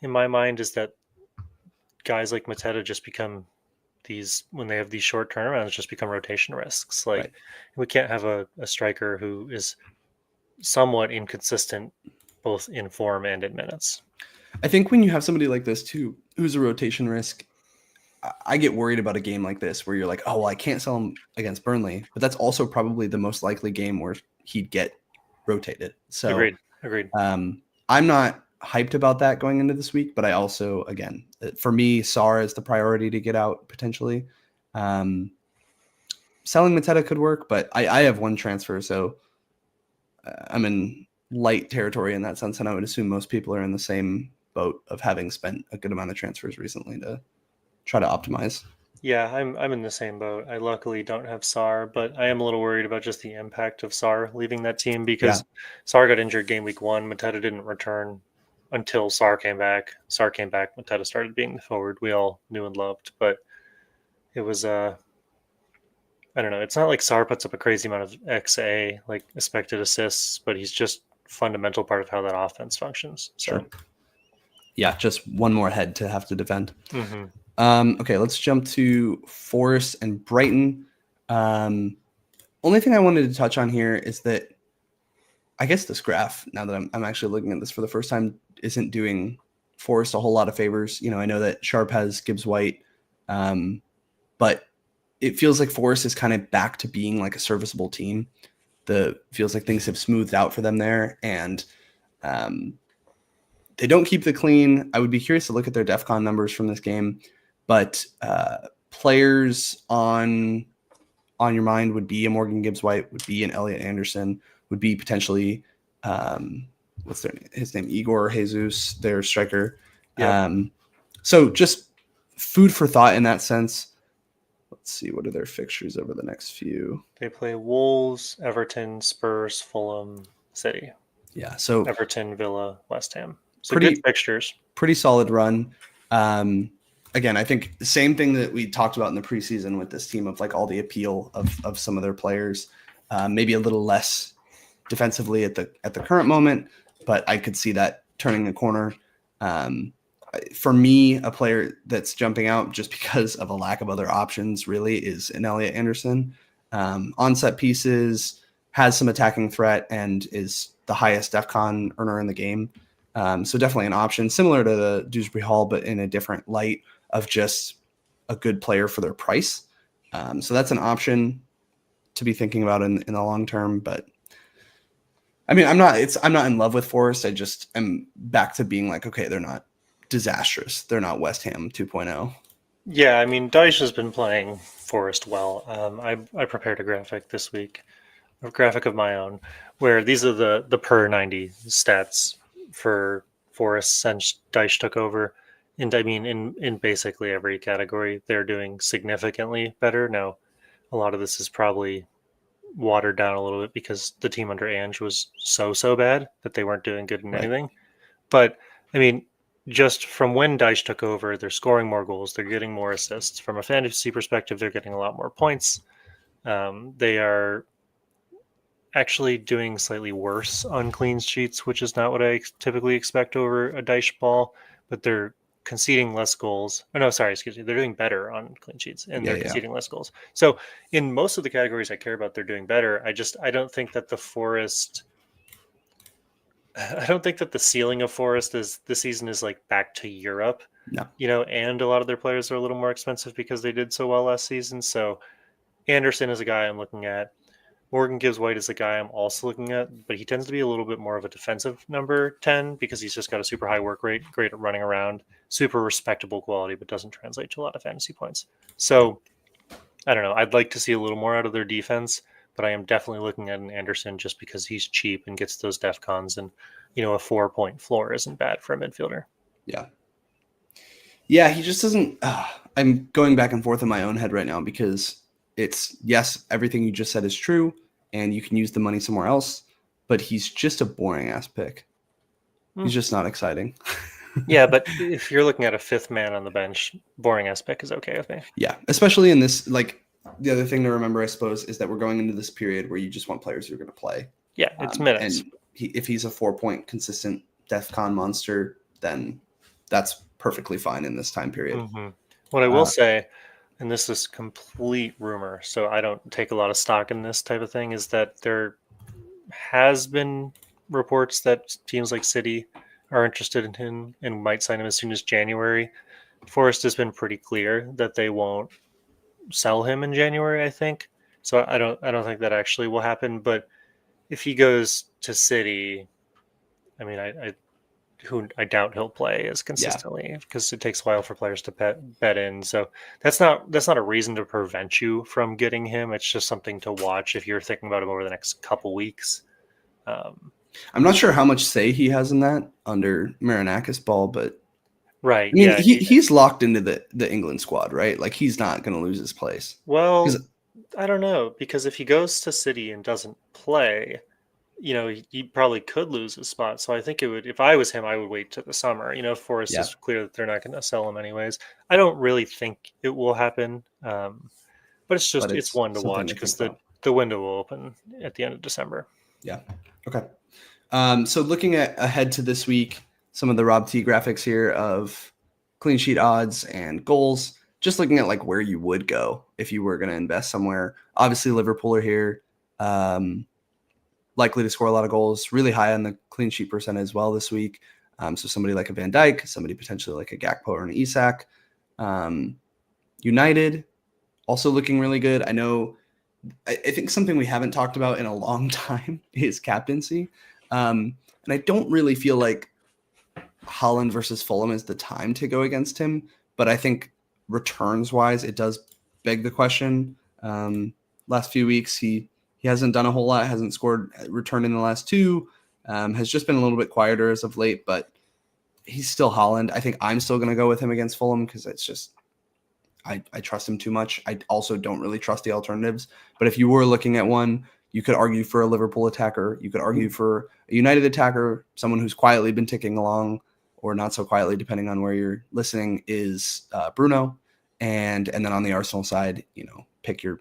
in my mind is that guys like Mateta just become when they have these short turnarounds, just become rotation risks. We can't have a striker who is somewhat inconsistent, both in form and in minutes. I think when you have somebody like this too, who's a rotation risk, I get worried about a game like this where you're like, oh, well, I can't sell him against Burnley, but that's also probably the most likely game where he'd get rotated. So agreed. I'm not hyped about that going into this week, but I also, again, for me, Sarr is the priority to get out potentially. Selling Mateta could work, but I have one transfer, so I'm in light territory in that sense, and I would assume most people are in the same boat of having spent a good amount of transfers recently to try to optimize. Yeah, I'm in the same boat. I luckily don't have Sarr, but I am a little worried about just the impact of Sarr leaving that team, because Sarr got injured game week 1. Mateta didn't return until Sarr came back. Sarr came back when Teta started being the forward we all knew and loved. But it was I don't know. It's not like Sarr puts up a crazy amount of XA, like expected assists, but he's just fundamental part of how that offense functions. So. Sure. Yeah, just one more head to have to defend. Mm-hmm. Okay, let's jump to Forest and Brighton. Only thing I wanted to touch on here is that I guess this graph, now that I'm actually looking at this for the first time, isn't doing Forest a whole lot of favors. You know, I know that Sharp has Gibbs White, but it feels like Forest is kind of back to being like a serviceable team. Feels like things have smoothed out for them there, and they don't keep the clean. I would be curious to look at their DEFCON numbers from this game, but players on your mind would be a Morgan Gibbs White, would be an Elliot Anderson, would be potentially what's his name, Igor Jesus, their striker. Yep. So just food for thought in that sense. Let's see, what are their fixtures over the next few? They play Wolves, Everton, Spurs, Fulham, City. Yeah, so Everton, Villa, West Ham. So good fixtures. Pretty solid run. Again, I think the same thing that we talked about in the preseason with this team of like all the appeal of some of their players, maybe a little less defensively at the current moment, but I could see that turning a corner. For me, a player that's jumping out just because of a lack of other options really is an Elliot Anderson. On set pieces, has some attacking threat, and is the highest DEFCON earner in the game. So definitely an option, similar to the Dewsbury Hall, but in a different light of just a good player for their price. So that's an option to be thinking about in the long term. But I mean, I'm not in love with Forest. I just am back to being like, okay, they're not disastrous. They're not West Ham 2.0. Yeah, I mean, Dyche has been playing Forest well. I prepared a graphic this week, a graphic of my own, where these are the per 90 stats for Forest since Dyche took over. And I mean, in basically every category, they're doing significantly better. Now, a lot of this is probably watered down a little bit because the team under Ange was so bad that they weren't doing good in anything. But I mean, just from when Dyche took over, they're scoring more goals, they're getting more assists. From a fantasy perspective, they're getting a lot more points. They are actually doing slightly worse on clean sheets, which is not what I typically expect over a Dyche ball, but they're conceding less goals. Oh, no, sorry, excuse me. They're doing better on clean sheets, and they're conceding less goals. So in most of the categories I care about, they're doing better. I don't think that the ceiling of Forest this season is like back to Europe. No. You know, and a lot of their players are a little more expensive because they did so well last season. So Anderson is a guy I'm looking at. Morgan Gibbs White is a guy I'm also looking at, but he tends to be a little bit more of a defensive number 10 because he's just got a super high work rate, great at running around, super respectable quality, but doesn't translate to a lot of fantasy points. So I don't know. I'd like to see a little more out of their defense, but I am definitely looking at an Anderson just because he's cheap and gets those DEFCONs, and a 4-point floor isn't bad for a midfielder. Yeah, he just doesn't. I'm going back and forth in my own head right now because it's, yes, everything you just said is true, and you can use the money somewhere else, but he's just a boring ass pick. He's just not exciting. Yeah, but if you're looking at a fifth man on the bench, boring ass pick is okay with me. Yeah, especially in this, like, the other thing to remember, I suppose, is that we're going into this period where you just want players who are going to play. Yeah, it's minutes. And if he's a 4-point consistent DEFCON monster, then that's perfectly fine in this time period. Mm-hmm. What I will say, and this is complete rumor, so I don't take a lot of stock in this type of thing, is that there has been reports that teams like City are interested in him and might sign him as soon as January. Forest has been pretty clear that they won't sell him in January, I think. So I don't think that actually will happen. But if he goes to City, I mean, I doubt he'll play as consistently because it takes a while for players to bet in. So that's not a reason to prevent you from getting him. It's just something to watch if you're thinking about him over the next couple weeks. I'm not sure how much say he has in that under Marinakis ball, but right. I mean, he's locked into the England squad, right? Like, he's not going to lose his place. Well, I don't know, because if he goes to City and doesn't play, he probably could lose his spot. So I think it would, if I was him, I would wait to the summer. Forest Yeah, is clear that they're not going to sell him anyways. I don't really think it will happen, but but it's it's one to something watch to think because about. the window will open at the end of December. Yeah. Okay. So looking ahead to this week, some of the Rob T graphics here of clean sheet odds and goals. Just looking at like where you would go if you were going to invest somewhere. Obviously, Liverpool are here, likely to score a lot of goals. Really high on the clean sheet percent as well this week. So somebody like a Van Dijk, somebody potentially like a Gakpo or an Isak. United also looking really good. I know. I think something we haven't talked about in a long time is captaincy. And I don't really feel like Holland versus Fulham is the time to go against him. But I think returns wise, it does beg the question. Last few weeks, he hasn't done a whole lot, hasn't scored return in the last two, has just been a little bit quieter as of late, but he's still Holland. I think I'm still going to go with him against Fulham because it's just, I trust him too much. I also don't really trust the alternatives. But if you were looking at one, you could argue for a Liverpool attacker. You could argue for a United attacker, someone who's quietly been ticking along, or not so quietly, depending on where you're listening, is Bruno. And then on the Arsenal side, pick your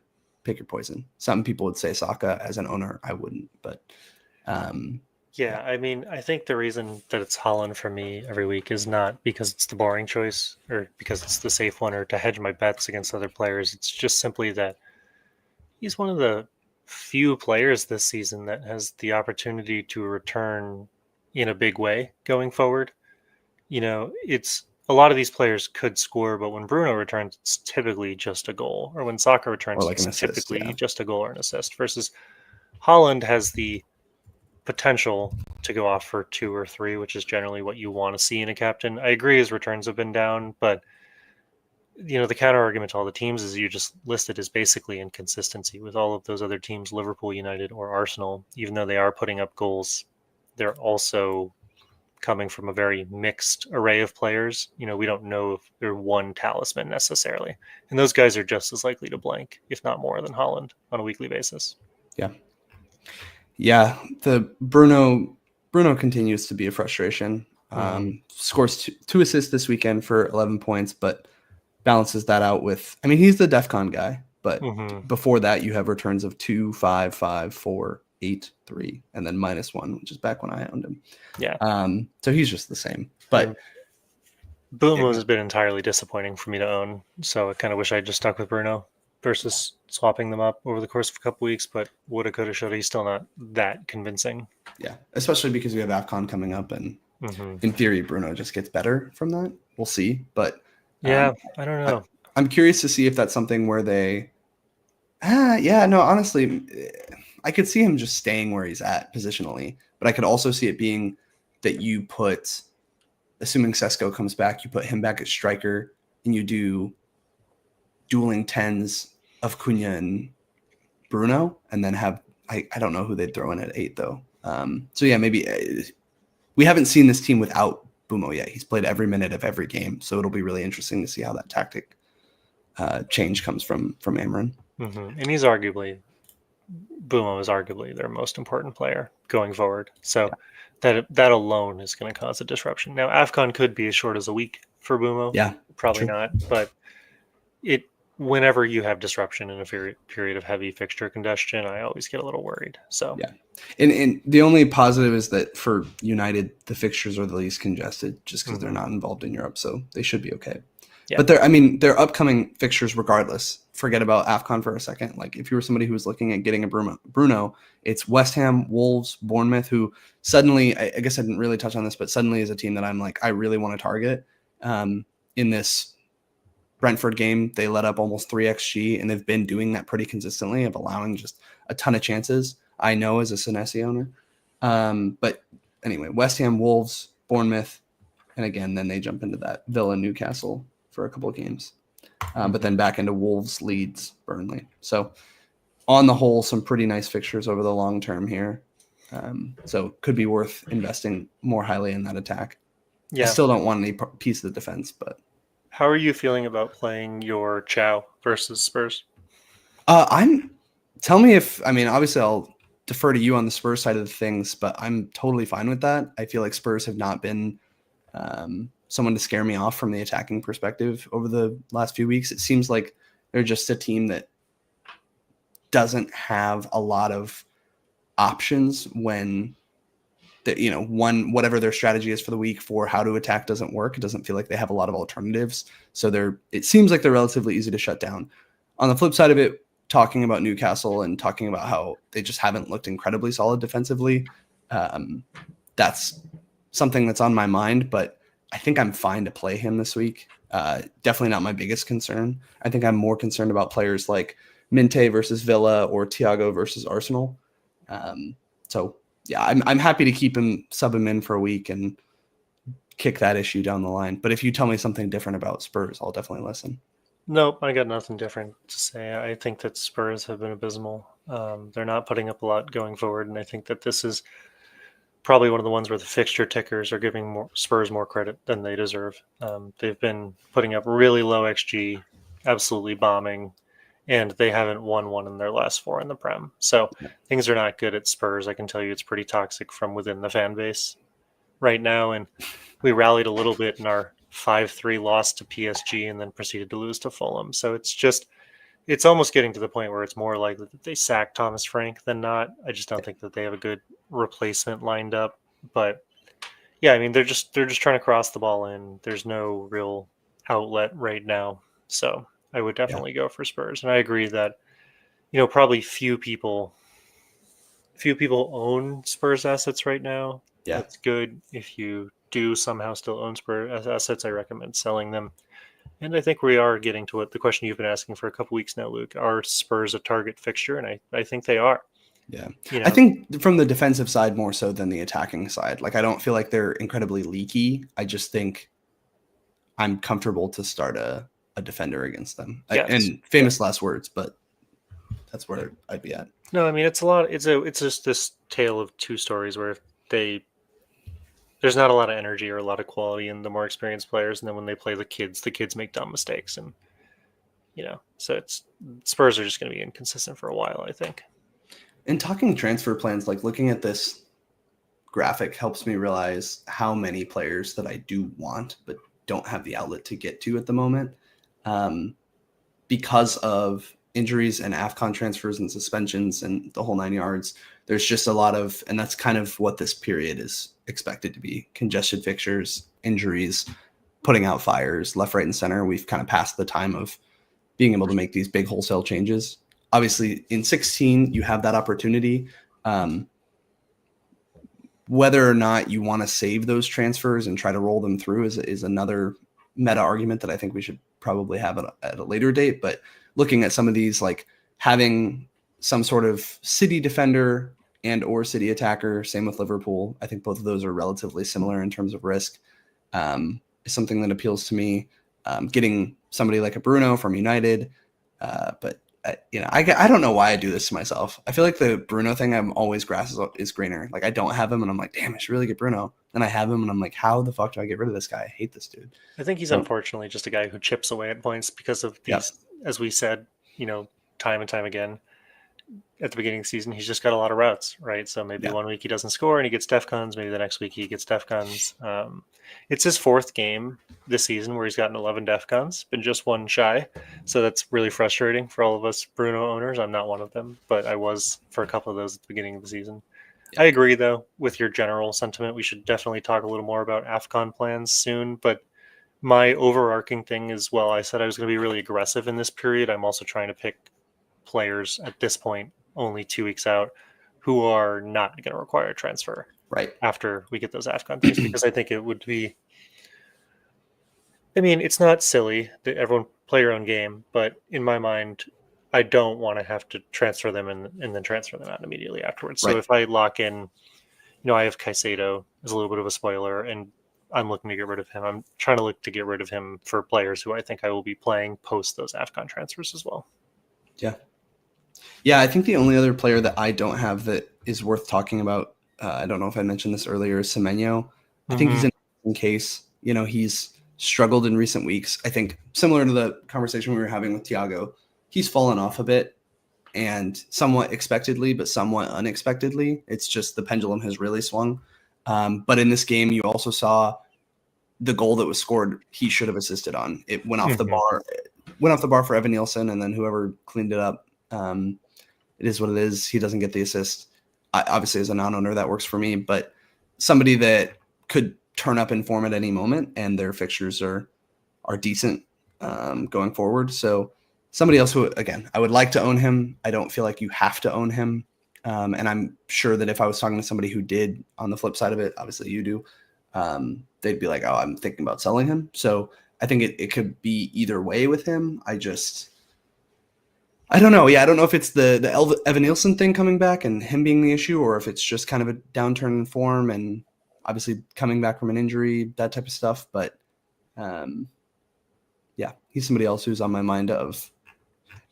poison. Some people would say Saka. As an owner, I wouldn't. But Yeah, I mean, I think the reason that it's Holland for me every week is not because it's the boring choice or because it's the safe one or to hedge my bets against other players. It's just simply that he's one of the few players this season that has the opportunity to return in a big way going forward. It's a lot of these players could score, but when Bruno returns, it's typically just a goal, or when Soccer or returns, like an it's assist, typically yeah. just a goal or an assist. Versus Holland has the potential to go off for two or three, which is generally what you want to see in a captain. I agree his returns have been down, but the counter argument to all the teams is you just listed is basically inconsistency with all of those other teams, Liverpool, United, or Arsenal. Even though they are putting up goals, they're also coming from a very mixed array of players. We don't know if they're one talisman necessarily, and those guys are just as likely to blank, if not more, than Holland on a weekly basis. Yeah. Yeah, the Bruno continues to be a frustration. Scores two assists this weekend for 11 points, but balances that out with, I mean, he's the DEFCON guy, but before that you have returns of 2, 5, 5, 4, 8, 3, and then -1, which is back when I owned him. Yeah. So he's just the same. But Boom has been entirely disappointing for me to own, so I kind of wish I just stuck with Bruno versus swapping them up over the course of a couple weeks, but woulda, coulda, shoulda, he's still not that convincing. Yeah, especially because we have AFCON coming up, and in theory, Bruno just gets better from that. We'll see, but I don't know. I'm curious to see if that's something where they, honestly, I could see him just staying where he's at positionally, but I could also see it being that you put, assuming Sesko comes back, you put him back at striker, and you do dueling tens of Cunha and Bruno, and then have, I don't know who they'd throw in at 8 though. So yeah, maybe we haven't seen this team without Bumo yet. He's played every minute of every game, so it'll be really interesting to see how that tactic change comes from Amron. And he's arguably, Bumo is arguably their most important player going forward. So that alone is going to cause a disruption. Now, AFCON could be as short as a week for Bumo. Yeah, probably not, but whenever you have disruption in a period of heavy fixture congestion, I always get a little worried. So yeah, and the only positive is that for United, the fixtures are the least congested, just because they're not involved in Europe, so they should be okay. Yeah. But their upcoming fixtures, regardless. Forget about AFCON for a second. Like if you were somebody who was looking at getting a Bruno, it's West Ham, Wolves, Bournemouth, who suddenly, I guess I didn't really touch on this, but suddenly is a team that I'm like, I really want to target. In this Brentford game, they let up almost 3 XG, and they've been doing that pretty consistently of allowing just a ton of chances. I know as a Senesi owner. But anyway, West Ham, Wolves, Bournemouth, and again, then they jump into that Villa, Newcastle for a couple of games. But then back into Wolves, Leeds, Burnley. So on the whole, some pretty nice fixtures over the long term here. So could be worth investing more highly in that attack. Yeah. I still don't want any piece of the defense, but. How are you feeling about playing your Chow versus Spurs? Tell me if, I mean, obviously I'll defer to you on the Spurs side of things, but I'm totally fine with that. I feel like Spurs have not been someone to scare me off from the attacking perspective over the last few weeks. It seems like they're just a team that doesn't have a lot of options when whatever their strategy is for the week for how to attack doesn't work. It doesn't feel like they have a lot of alternatives. So it seems like they're relatively easy to shut down. On the flip side of it, talking about Newcastle and talking about how they just haven't looked incredibly solid defensively, that's something that's on my mind, but I think I'm fine to play him this week. Definitely not my biggest concern. I think I'm more concerned about players like Minte versus Villa or Thiago versus Arsenal. So yeah, I'm happy to sub him in for a week and kick that issue down the line. But if you tell me something different about Spurs, I'll definitely listen. Nope, I got nothing different to say. I think that Spurs have been abysmal. They're not putting up a lot going forward, and I think that this is probably one of the ones where the fixture tickers are giving Spurs more credit than they deserve. They've been putting up really low XG, absolutely bombing, and they haven't won one in their last 4 in the Prem. So things are not good at Spurs. I can tell you it's pretty toxic from within the fan base right now, and we rallied a little bit in our 5-3 loss to PSG and then proceeded to lose to Fulham. So it's almost getting to the point where it's more likely that they sack Thomas Frank than not. I just don't think that they have a good replacement lined up. But yeah, I mean, they're just trying to cross the ball in. There's no real outlet right now. So I would definitely go for Spurs. And I agree that, probably few people own Spurs assets right now. Yeah. That's good. If you do somehow still own Spurs assets, I recommend selling them. And I think we are getting to the question you've been asking for a couple weeks now, Luke. Are Spurs a target fixture? And I think they are. Yeah. I think from the defensive side more so than the attacking side. Like, I don't feel like they're incredibly leaky. I just think I'm comfortable to start a defender against them. Yes. And famous last words, but that's where I'd be at. No, I mean, it's just this tale of two stories where there's not a lot of energy or a lot of quality in the more experienced players, and then when they play the kids make dumb mistakes, and so Spurs are just going to be inconsistent for a while, I think. And talking transfer plans, like looking at this graphic helps me realize how many players that I do want but don't have the outlet to get to at the moment, because of injuries and AFCON transfers and suspensions and the whole 9 yards. There's just a lot of, and that's kind of what this period is expected to be: congested fixtures, injuries, putting out fires left, right, and center. We've kind of passed the time of being able to make these big wholesale changes. Obviously, in 16, you have that opportunity. Whether or not you want to save those transfers and try to roll them through is another meta argument that I think we should probably have at a later date. But looking at some of these, like having some sort of city defender and or city attacker, same with Liverpool. I think both of those are relatively similar in terms of risk. Is something that appeals to me. Getting somebody like a Bruno from United, but I don't know why I do this to myself. I feel like the Bruno thing, I'm always grass is greener. Like, I don't have him and I'm like, damn, I should really get Bruno. Then I have him and I'm like, how the fuck do I get rid of this guy? I hate this dude. I think he's unfortunately just a guy who chips away at points because of these, as we said, time and time again. At the beginning of the season, he's just got a lot of routes, right? So maybe 1 week he doesn't score and he gets DEFCONs. Maybe the next week he gets DEFCONs. It's his 4th game this season where he's gotten 11 DEFCONs, been just one shy. So that's really frustrating for all of us Bruno owners. I'm not one of them, but I was for a couple of those at the beginning of the season. Yeah. I agree, though, with your general sentiment. We should definitely talk a little more about AFCON plans soon. But my overarching thing is, well, I said I was going to be really aggressive in this period. I'm also trying to pick players at this point, only 2 weeks out, who are not going to require a transfer right after we get those AFCON teams, because I think it would be, I mean, it's not silly that everyone play your own game, but in my mind, I don't want to have to transfer them and then transfer them out immediately afterwards. So if I lock in, I have Caicedo as a little bit of a spoiler, and I'm looking to get rid of him. I'm trying to look to get rid of him for players who I think I will be playing post those AFCON transfers as well. Yeah, I think the only other player that I don't have that is worth talking about, I don't know if I mentioned this earlier, is Semenyo. I think he's in case. He's struggled in recent weeks. I think similar to the conversation we were having with Thiago, he's fallen off a bit. and somewhat expectedly, but somewhat unexpectedly. It's just the pendulum has really swung. But in this game, you also saw the goal that was scored, he should have assisted on. It went off the bar for Evan Nielsen, and then whoever cleaned it up. It is what it is. He doesn't get the assist. Obviously, as a non-owner, that works for me, but somebody that could turn up in form at any moment, and their fixtures are decent going forward. So somebody else who, again, I would like to own him. I don't feel like you have to own him. And I'm sure that if I was talking to somebody who did, on the flip side of it, obviously you do, they'd be like, oh, I'm thinking about selling him. So I think it could be either way with him. I don't know. Yeah, I don't know if it's the Evan Nielsen thing coming back and him being the issue, or if it's just kind of a downturn in form and obviously coming back from an injury, that type of stuff. But yeah, he's somebody else who's on my mind of,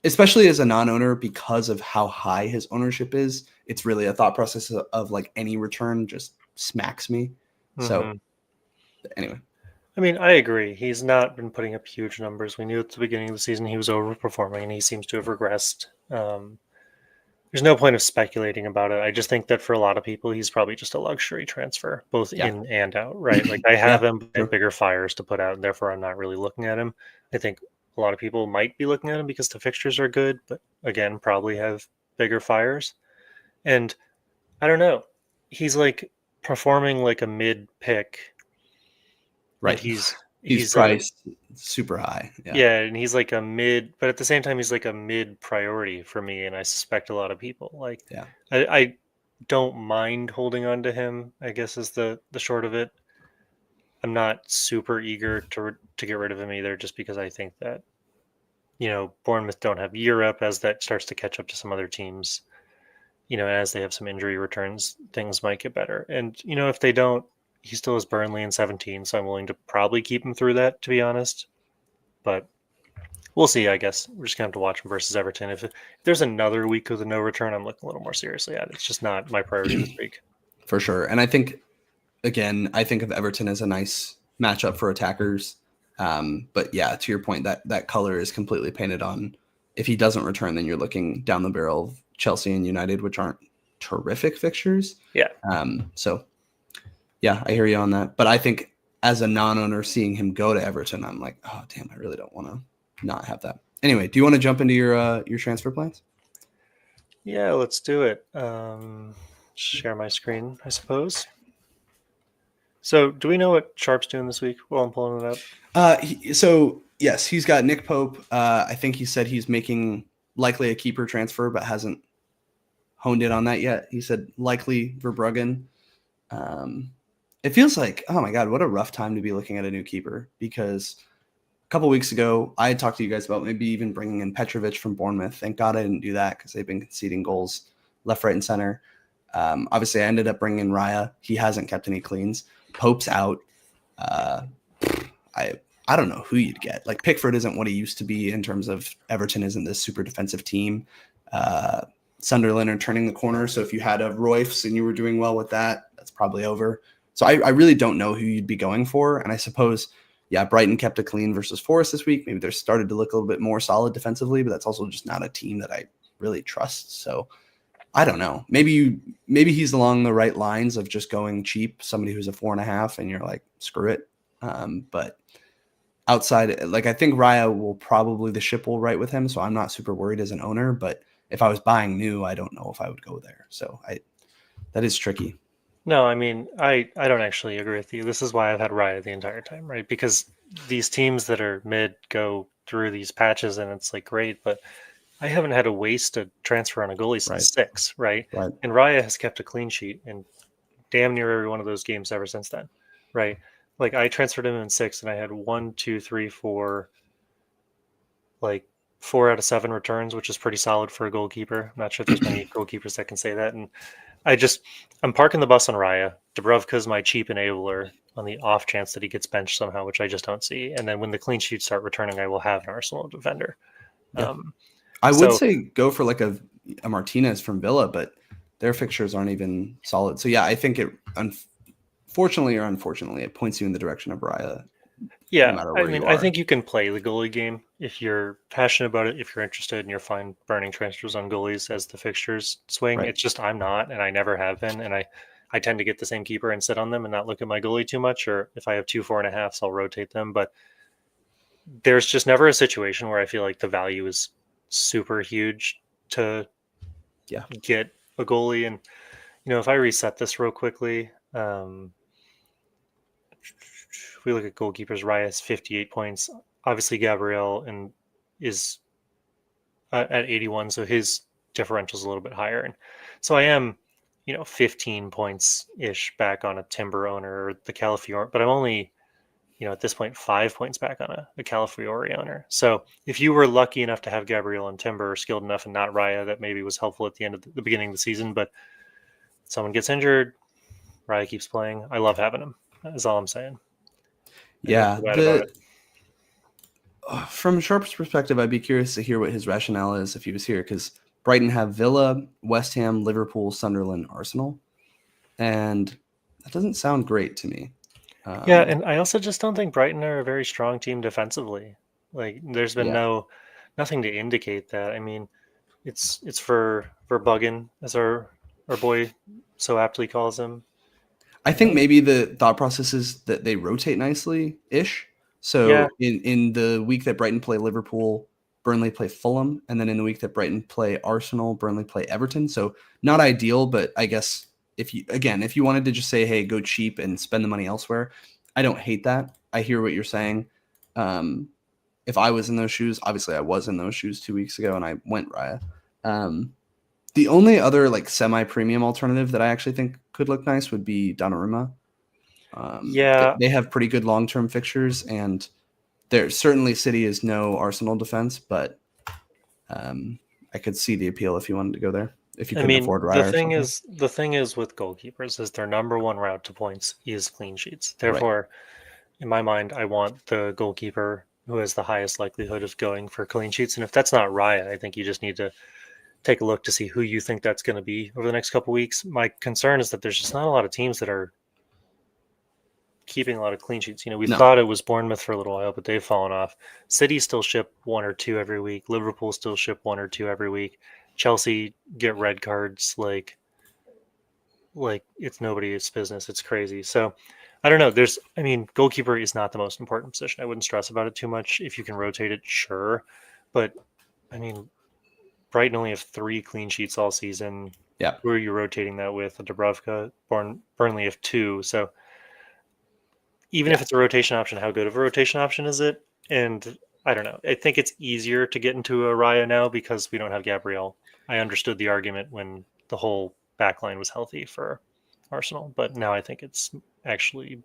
especially as a non-owner, because of how high his ownership is. It's really a thought process of like any return just smacks me. So anyway. I mean, I agree. He's not been putting up huge numbers. We knew at the beginning of the season he was overperforming, and he seems to have regressed. There's no point of speculating about it. I just think that for a lot of people, he's probably just a luxury transfer, both in and out, right? Like I have him at bigger fires to put out, and therefore I'm not really looking at him. I think a lot of people might be looking at him because the fixtures are good, but again, probably have bigger fires. And I don't know. He's like performing like a mid pick. Right. He's priced super high. Yeah, and he's like a mid, but at the same time, he's like a mid priority for me, and I suspect a lot of people. Like, I don't mind holding on to him, I guess is the short of it. I'm not super eager to get rid of him either, just because I think that, Bournemouth don't have Europe, as that starts to catch up to some other teams. As they have some injury returns, things might get better. And, if they don't, he still has Burnley in 17, so I'm willing to probably keep him through that, to be honest. But we'll see, I guess. We're just going to have to watch him versus Everton. If there's another week with a no return, I'm looking a little more seriously at it. It's just not my priority this week. For sure. And I think, again, I think of Everton as a nice matchup for attackers. But yeah, to your point, that color is completely painted on. If he doesn't return, then you're looking down the barrel of Chelsea and United, which aren't terrific fixtures. Yeah. So yeah, I hear you on that. But I think as a non-owner, seeing him go to Everton, I'm like, oh, damn, I really don't want to not have that. Anyway, do you want to jump into your transfer plans? Yeah, let's do it. Share my screen, I suppose. So do we know what Sharp's doing this week while I'm pulling it up? So, yes, he's got Nick Pope. I think he said he's making likely a keeper transfer, but hasn't honed in on that yet. He said likely Verbruggen. It feels like, oh my God, what a rough time to be looking at a new keeper, because a couple weeks ago, I had talked to you guys about maybe even bringing in Petrovic from Bournemouth. Thank God I didn't do that, because they've been conceding goals left, right, and center. Obviously, I ended up bringing in Raya. He hasn't kept any cleans. Pope's out. I don't know who you'd get. Like, Pickford isn't what he used to be in terms of Everton isn't this super defensive team. Sunderland are turning the corner. So if you had a Royce and you were doing well with that, that's probably over. So I really don't know who you'd be going for. And I suppose, yeah, Brighton kept a clean versus Forest this week. Maybe they're started to look a little bit more solid defensively, but that's also just not a team that I really trust. So I don't know. Maybe he's along the right lines of just going cheap, somebody who's a 4.5, and you're like, screw it. But outside, like, I think Raya will probably, the ship will right with him. So I'm not super worried as an owner, but if I was buying new, I don't know if I would go there. So that is tricky. No, I mean, I don't actually agree with you. This is why I've had Raya the entire time, right? Because these teams that are mid go through these patches and it's like great, but I haven't had to waste a transfer on a goalie since 6, right? And Raya has kept a clean sheet in damn near every one of those games ever since then, right? Like, I transferred him in 6 and I had 1, 2, 3, 4, like 4 out of 7 returns, which is pretty solid for a goalkeeper. I'm not sure if there's many goalkeepers that can say that. And I'm parking the bus on Raya. Dubravka's my cheap enabler on the off chance that he gets benched somehow, which I just don't see. And then when the clean sheets start returning, I will have an Arsenal defender. Yeah. I would say go for like a Martinez from Villa, but their fixtures aren't even solid. So yeah, I think it, unfortunately or unfortunately, it points you in the direction of Raya no Yeah, matter I where you mean, I are. think you can play the goalie game if you're passionate about it, if you're interested, and you're fine burning transfers on goalies as the fixtures swing. Right. It's just I'm not, and I never have been, and I tend to get the same keeper and sit on them and not look at my goalie too much. Or if I have two 4.5s, I'll rotate them. But there's just never a situation where I feel like the value is super huge to Yeah. get a goalie. And if I reset this real quickly, if we look at goalkeepers, Raya's 58 points. Obviously, Gabriel and is at 81, so his differential is a little bit higher. And so I am, 15 points ish back on a Timber owner or the Calafiore, but I'm only, at this point, 5 points back on a Calafiore owner. So if you were lucky enough to have Gabriel and Timber, or skilled enough and not Raya, that maybe was helpful at the end of the beginning of the season, but someone gets injured, Raya keeps playing. I love having him. That's all I'm saying. I don't Yeah. feel bad about it. From Sharp's perspective, I'd be curious to hear what his rationale is if he was here, because Brighton have Villa, West Ham, Liverpool, Sunderland, Arsenal, and that doesn't sound great to me. Yeah, and I also just don't think Brighton are a very strong team defensively. Like, there's been Yeah, nothing to indicate that. I mean, it's for Verbuggin, as our boy so aptly calls him. I think maybe the thought process is that they rotate nicely ish. Yeah, So in the week that Brighton play Liverpool, Burnley play Fulham, and then in the week that Brighton play Arsenal, Burnley play Everton. So not ideal, but I guess if you wanted to just say, hey, go cheap and spend the money elsewhere, I don't hate that. I hear what you're saying. Um, if I was in those shoes, obviously I was in those shoes 2 weeks ago and I went Raya. Um, the only other like semi-premium alternative that I actually think could look nice would be Donnarumma. yeah. They have pretty good long-term fixtures, and there certainly City is no Arsenal defense, but I could see the appeal if you wanted to go there. If you I couldn't mean, afford Raya or something, the thing is with goalkeepers is their number one route to points is clean sheets. right? Therefore, in my mind, I want the goalkeeper who has the highest likelihood of going for clean sheets. And if that's not Raya, I think you just need to take a look to see who you think that's going to be over the next couple weeks. My concern is that there's just not a lot of teams that are keeping a lot of clean sheets. We No, thought it was Bournemouth for a little while, but they've fallen off. City still ship one or two every week. Liverpool still ship one or two every week. Chelsea get red cards like it's nobody's business. It's crazy. So I don't know. Goalkeeper is not the most important position. I wouldn't stress about it too much. If you can rotate it, sure. But I mean, Brighton only have 3 clean sheets all season. yeah, Who are you rotating that with? Dubravka. Burnley have 2. So even if yeah. it's a rotation option, how good of a rotation option is it? And I don't know. I think it's easier to get into a Raya now because we don't have Gabriel. I understood the argument when the whole back line was healthy for Arsenal, but now I think it's actually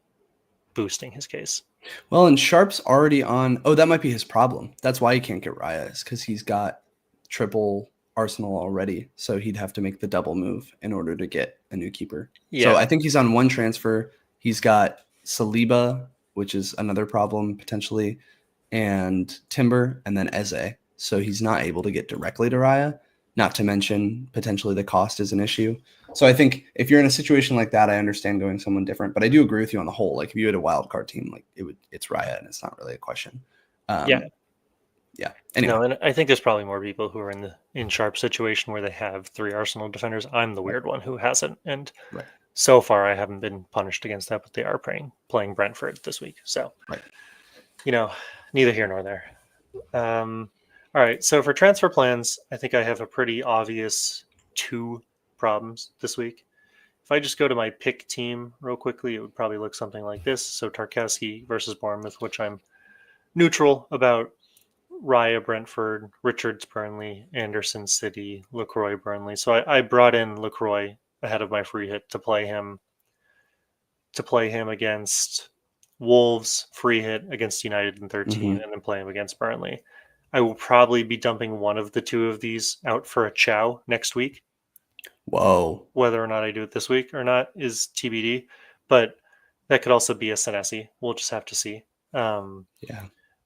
boosting his case. Well, and Sharp's already on. Oh, that might be his problem. That's why he can't get Raya, is because he's got triple Arsenal already. So he'd have to make the double move in order to get a new keeper. So Yeah. I think he's on one transfer. He's got Saliba, which is another problem potentially, and Timber, and then Eze. So he's not able to get directly to Raya. Not to mention potentially the cost is an issue. So I think if you're in a situation like that, I understand going someone different. But I do agree with you on the whole. Like if you had a wild card team, like it's Raya, and it's not really a question. Yeah. Yeah. Anyway, No, and I think there's probably more people who are in Sharp situation where they have 3 Arsenal defenders. I'm the right, weird one who hasn't, and right, so far I haven't been punished against that. But they are playing Brentford this week, so right. neither here nor there. Um, all right, so for transfer plans, I think I have a pretty obvious 2 problems this week. If I just go to my pick team real quickly, it would probably look something like this. So Tarkowski versus Bournemouth, which I'm neutral about. Raya Brentford, Richards Burnley, Anderson City, LaCroix Burnley. So I brought in LaCroix ahead of my free hit to play him against Wolves, free hit against United in 13, Mm-hmm. and then play him against Burnley. I will probably be dumping one of the 2 of these out for a chow next week. Whoa. Whether or not I do it this week or not is TBD, but that could also be a Senesi. We'll just have to see. Yeah.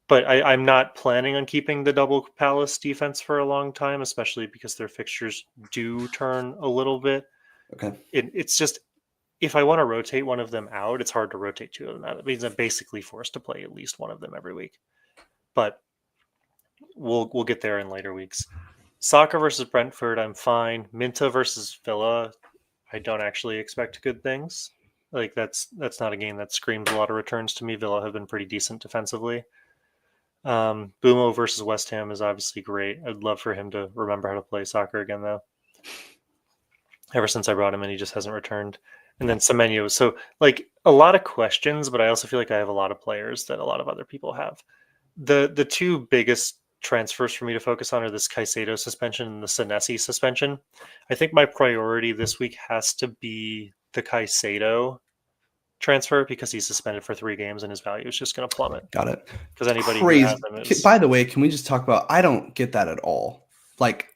But I'm not planning on keeping the double Palace defense for a long time, especially because their fixtures do turn a little bit. Okay. It's just if I want to rotate one of them out, it's hard to rotate two of them out. It means I'm basically forced to play at least one of them every week. But we'll get there in later weeks. Soccer versus Brentford, I'm fine. Minta versus Villa, I don't actually expect good things. Like that's not a game that screams a lot of returns to me. Villa have been pretty decent defensively. Bumo versus West Ham is obviously great. I'd love for him to remember how to play soccer again, though. Ever since I brought him in, he just hasn't returned. And then Semenyo. So, like, a lot of questions, but I also feel like I have a lot of players that a lot of other people have. The two biggest transfers for me to focus on are this Caicedo suspension and the Senesi suspension. I think my priority this week has to be the Caicedo transfer because he's suspended for 3 games and his value is just going to plummet. Got it. Because anybody Crazy. who has him is... By the way, can we just talk about? I don't get that at all. Like,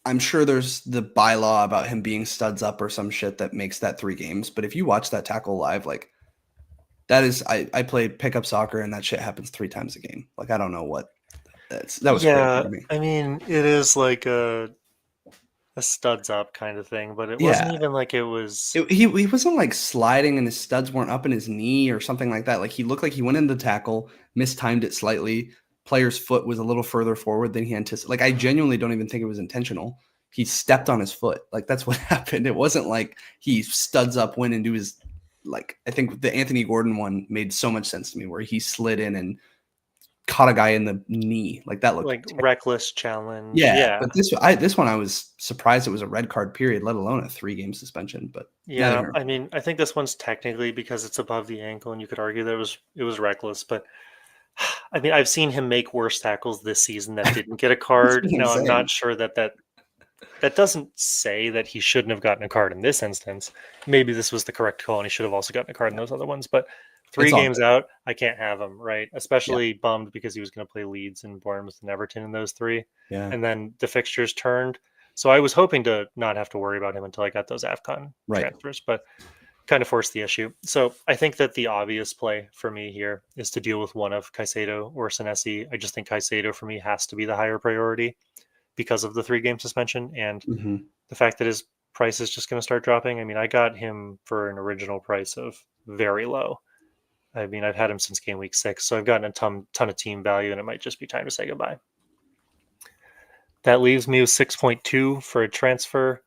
I'm sure there's the bylaw about him being studs up or some shit that makes that 3 games. But if you watch that tackle live, like that is, I play pickup soccer and that shit happens 3 times a game. Like I don't know what that was. Yeah, crazy to me. I mean, it is like a studs up kind of thing, but it wasn't even like it was. He wasn't like sliding and his studs weren't up in his knee or something like that. Like he looked like he went into the tackle, mistimed it slightly. Player's foot was a little further forward than he anticipated. Like I genuinely don't even think it was intentional. He stepped on his foot. Like that's what happened. It wasn't like he studs up, went into his like. I think the Anthony Gordon one made so much sense to me, where he slid in and caught a guy in the knee. Like that looked like terrible. Reckless challenge. Yeah. But this one I was surprised it was a red card period, let alone a 3-game suspension. But yeah, I mean, I think this one's technically because it's above the ankle, and you could argue that it was reckless. But I mean, I've seen him make worse tackles this season that didn't get a card. Now I'm not sure that doesn't say that he shouldn't have gotten a card in this instance. Maybe this was the correct call, and he should have also gotten a card in those other ones. But 3 games out, I can't have him, right? Especially bummed because he was going to play Leeds and Bournemouth and Everton in those 3. Yeah. And then the fixtures turned. So I was hoping to not have to worry about him until I got those AFCON transfers, but kind of forced the issue. So I think that the obvious play for me here is to deal with one of Caicedo or Senesi. I just think Caicedo for me has to be the higher priority because of the 3-game suspension and the fact that his price is just going to start dropping. I mean, I got him for an original price of very low. I mean, I've had him since game week 6, so I've gotten a ton of team value, and it might just be time to say goodbye. That leaves me with 6.2 for a transfer.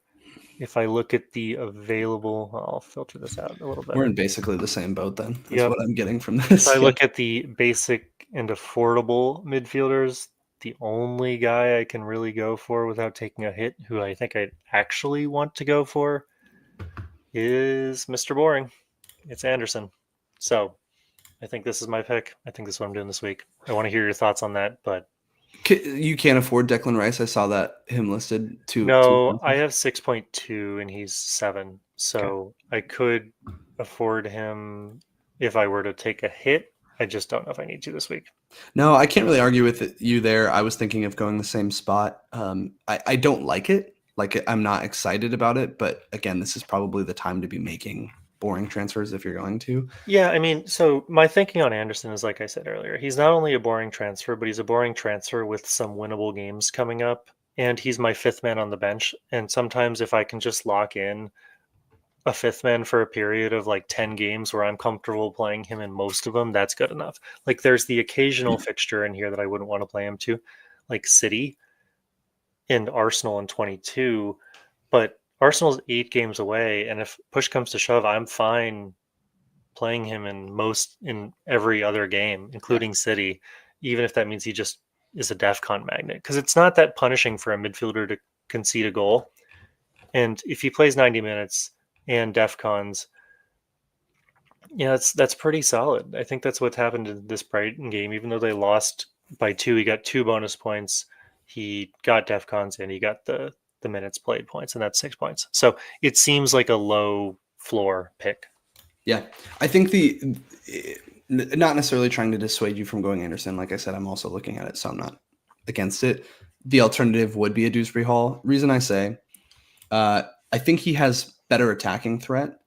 If I look at the available, I'll filter this out a little bit. We're in basically the same boat then. That's what I'm getting from this. If I look at the basic and affordable midfielders, the only guy I can really go for without taking a hit, who I think I actually want to go for, is Mr. Boring. It's Anderson. So I think this is my pick. I think this is what I'm doing this week. I want to hear your thoughts on that, but you can't afford Declan Rice. I saw that him listed too. No, I have 6.2 and he's 7. So I could afford him if I were to take a hit. I just don't know if I need to this week. No, I can't really argue with you there. I was thinking of going the same spot. I don't like it. Like I'm not excited about it. But again, this is probably the time to be making boring transfers if you're going to. Yeah, I mean, so my thinking on Anderson is, like I said earlier, he's not only a boring transfer, but he's a boring transfer with some winnable games coming up. And he's my 5th man on the bench. And sometimes if I can just lock in a 5th man for a period of like 10 games where I'm comfortable playing him in most of them, that's good enough. Like there's the occasional fixture in here that I wouldn't want to play him to, like City and Arsenal in 22. But Arsenal's 8 games away, and if push comes to shove, I'm fine playing him in every other game, including City, even if that means he just is a DEFCON magnet. Because it's not that punishing for a midfielder to concede a goal. And if he plays 90 minutes and DEFCONs, yeah, that's pretty solid. I think that's what's happened in this Brighton game. Even though they lost by 2, he got 2 bonus points. He got DEFCONs and he got the minutes played points, and that's 6 points. So it seems like a low floor pick. Yeah, I think not necessarily trying to dissuade you from going Anderson. Like I said, I'm also looking at it, so I'm not against it. The alternative would be a Dewsbury Hall. Reason I say, I think he has better attacking threat.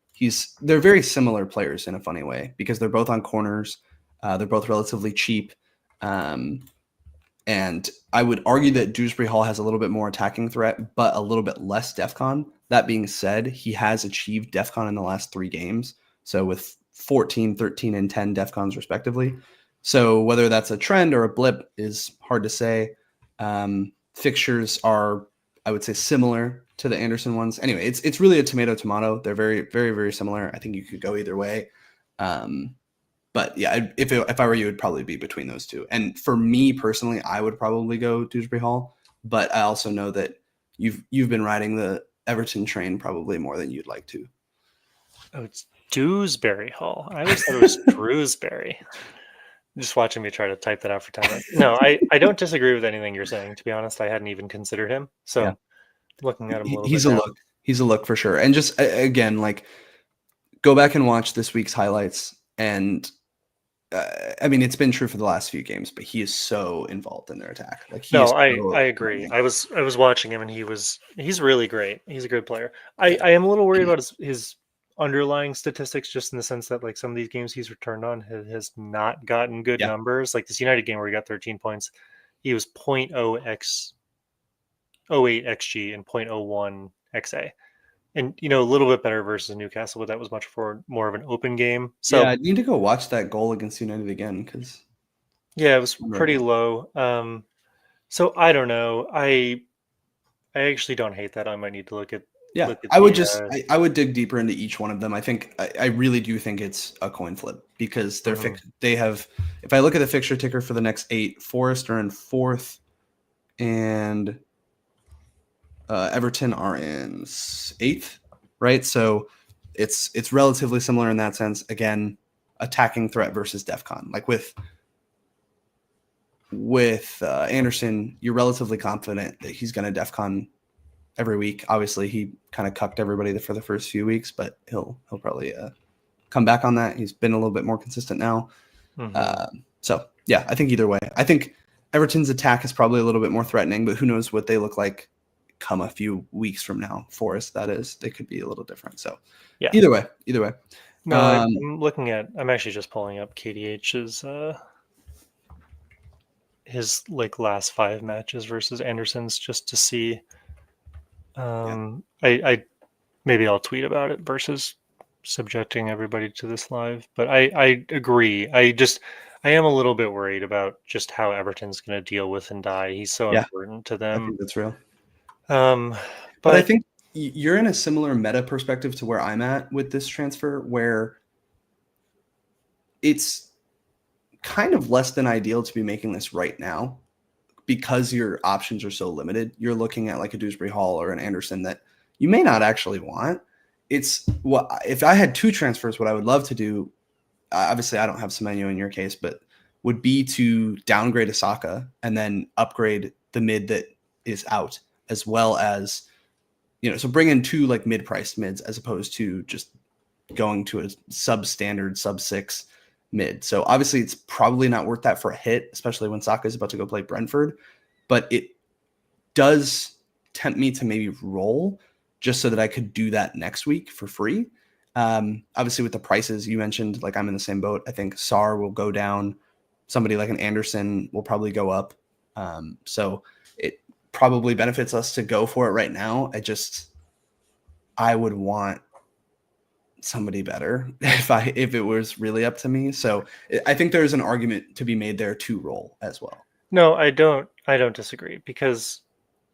They're very similar players in a funny way because they're both on corners. They're both relatively cheap. And I would argue that Dewsbury Hall has a little bit more attacking threat, but a little bit less DEFCON. That being said, he has achieved DEFCON in the last 3 games. So with 14, 13, and 10 DEFCONs respectively. So whether that's a trend or a blip is hard to say. Fixtures are, I would say, similar to the Anderson ones. Anyway, it's really a tomato. They're very, very, very similar. I think you could go either way. But yeah, if I were you, it'd probably be between those two. And for me personally, I would probably go Dewsbury Hall. But I also know that you've been riding the Everton train probably more than you'd like to. Oh, it's Dewsbury Hall. I always thought it was Drewsbury. Just watching me try to type that out for time. No, I don't disagree with anything you're saying. To be honest, I hadn't even considered him. So Yeah. looking at him a little He's bit a now. look. He's a look for sure. And just again, like, go back and watch this week's highlights. And I mean, it's been true for the last few games, but he is so involved in their attack. Like, I agree. I was watching him, and he's really great. He's a good player. I am a little worried about his underlying statistics, just in the sense that like some of these games he's returned on has not gotten good numbers. Like this United game where he got 13 points, he was 0.0 08 xg and 0.01 xa, and a little bit better versus Newcastle, but that was much more of an open game. So yeah, I need to go watch that goal against United again because yeah, it was pretty low. So I don't know. I actually don't hate that. I might need to look at. Yeah, I would I would dig deeper into each one of them. I think I really do think it's a coin flip because they have. If I look at the fixture ticker for the next 8, Forest are in 4th, and Everton are in 8th, right? So it's relatively similar in that sense. Again, attacking threat versus DEFCON. Like with Anderson, you're relatively confident that he's going to DEFCON every week. Obviously, he kind of cucked everybody for the first few weeks, but he'll probably come back on that. He's been a little bit more consistent now. So yeah, I think either way. I think Everton's attack is probably a little bit more threatening, but who knows what they look like come a few weeks from now. Forest, that is, they could be a little different. So yeah, either way. No, I'm looking at. I'm actually just pulling up KDH's his like last 5 matches versus Anderson's just to see. I maybe I'll tweet about it versus subjecting everybody to this live, but I agree. I am a little bit worried about just how Everton's going to deal with Ndai. He's so important to them. I think that's real. But I think you're in a similar meta perspective to where I'm at with this transfer, where it's kind of less than ideal to be making this right now because your options are so limited. You're looking at like a Dewsbury Hall or an Anderson that you may not actually want. It's what if I had 2 transfers, what I would love to do, obviously I don't have Semenyo in your case, but would be to downgrade Asaka and then upgrade the mid that is out, as well as, so bring in 2 like mid-priced mids as opposed to just going to a substandard sub-6 mid. So obviously it's probably not worth that for a hit, especially when Saka is about to go play Brentford, but it does tempt me to maybe roll just so that I could do that next week for free. Obviously with the prices you mentioned, like I'm in the same boat. I think SAR will go down. Somebody like an Anderson will probably go up. So it probably benefits us to go for it right now. I would want somebody better if it was really up to me. So I think there's an argument to be made there to roll as well. No, I don't disagree, because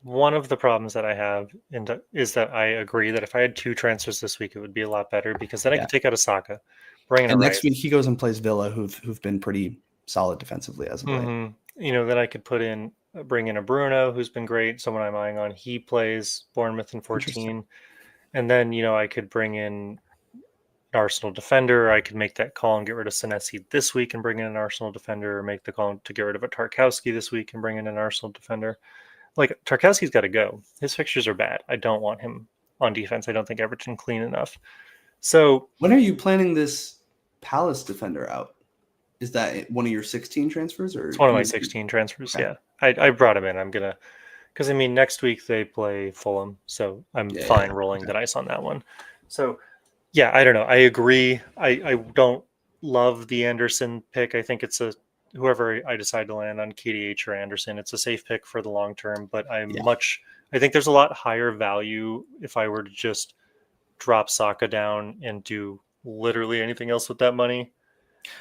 one of the problems that I have is that I agree that if I had 2 transfers this week, it would be a lot better, because then I could take out Asaka, bring in and next week he goes and plays Villa, who've been pretty solid defensively as of late. Then I could bring in a Bruno, who's been great, someone I'm eyeing on. He plays Bournemouth in 14. And then, I could bring in an Arsenal defender. I could make that call and get rid of Senesi this week and bring in an Arsenal defender, or make the call to get rid of a Tarkowski this week and bring in an Arsenal defender. Like, Tarkowski's got to go. His fixtures are bad. I don't want him on defense. I don't think Everton clean enough. So when are you planning this Palace defender out? Is that one of your 16 transfers? Or it's one of my 16 transfers, okay. Yeah. I brought him in. I'm going to, because next week they play Fulham, so I'm fine rolling the dice on that one. So yeah, I don't know. I agree. I don't love the Anderson pick. I think it's a whoever I decide to land on, KDH or Anderson, it's a safe pick for the long term. But I think there's a lot higher value if I were to just drop Saka down and do literally anything else with that money.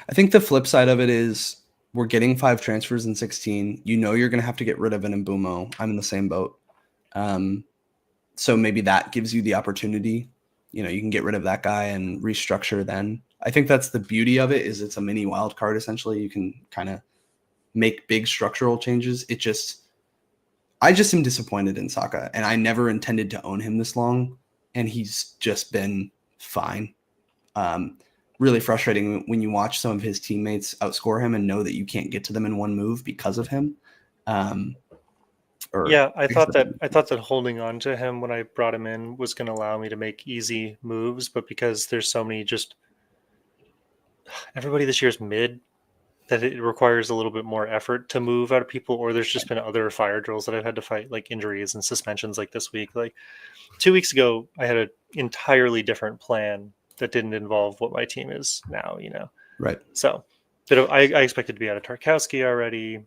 I think the flip side of it is we're getting 5 transfers in 16. You know you're going to have to get rid of an Mbumo. I'm in the same boat. So maybe that gives you the opportunity. You know, you can get rid of that guy and restructure then. I think that's the beauty of it, is it's a mini wild card essentially. You can kind of make big structural changes. I just am disappointed in Saka, and I never intended to own him this long, and he's just been fine. Really frustrating when you watch some of his teammates outscore him and know that you can't get to them in one move because of him. I thought that holding on to him when I brought him in was going to allow me to make easy moves, but because there's so many, just everybody this year's mid, that it requires a little bit more effort to move out of people, or there's just been other fire drills that I've had to fight, like injuries and suspensions like this week. Like 2 weeks ago, I had an entirely different plan that didn't involve what my team is now, you know? Right. So I expected to be out of Tarkowski already.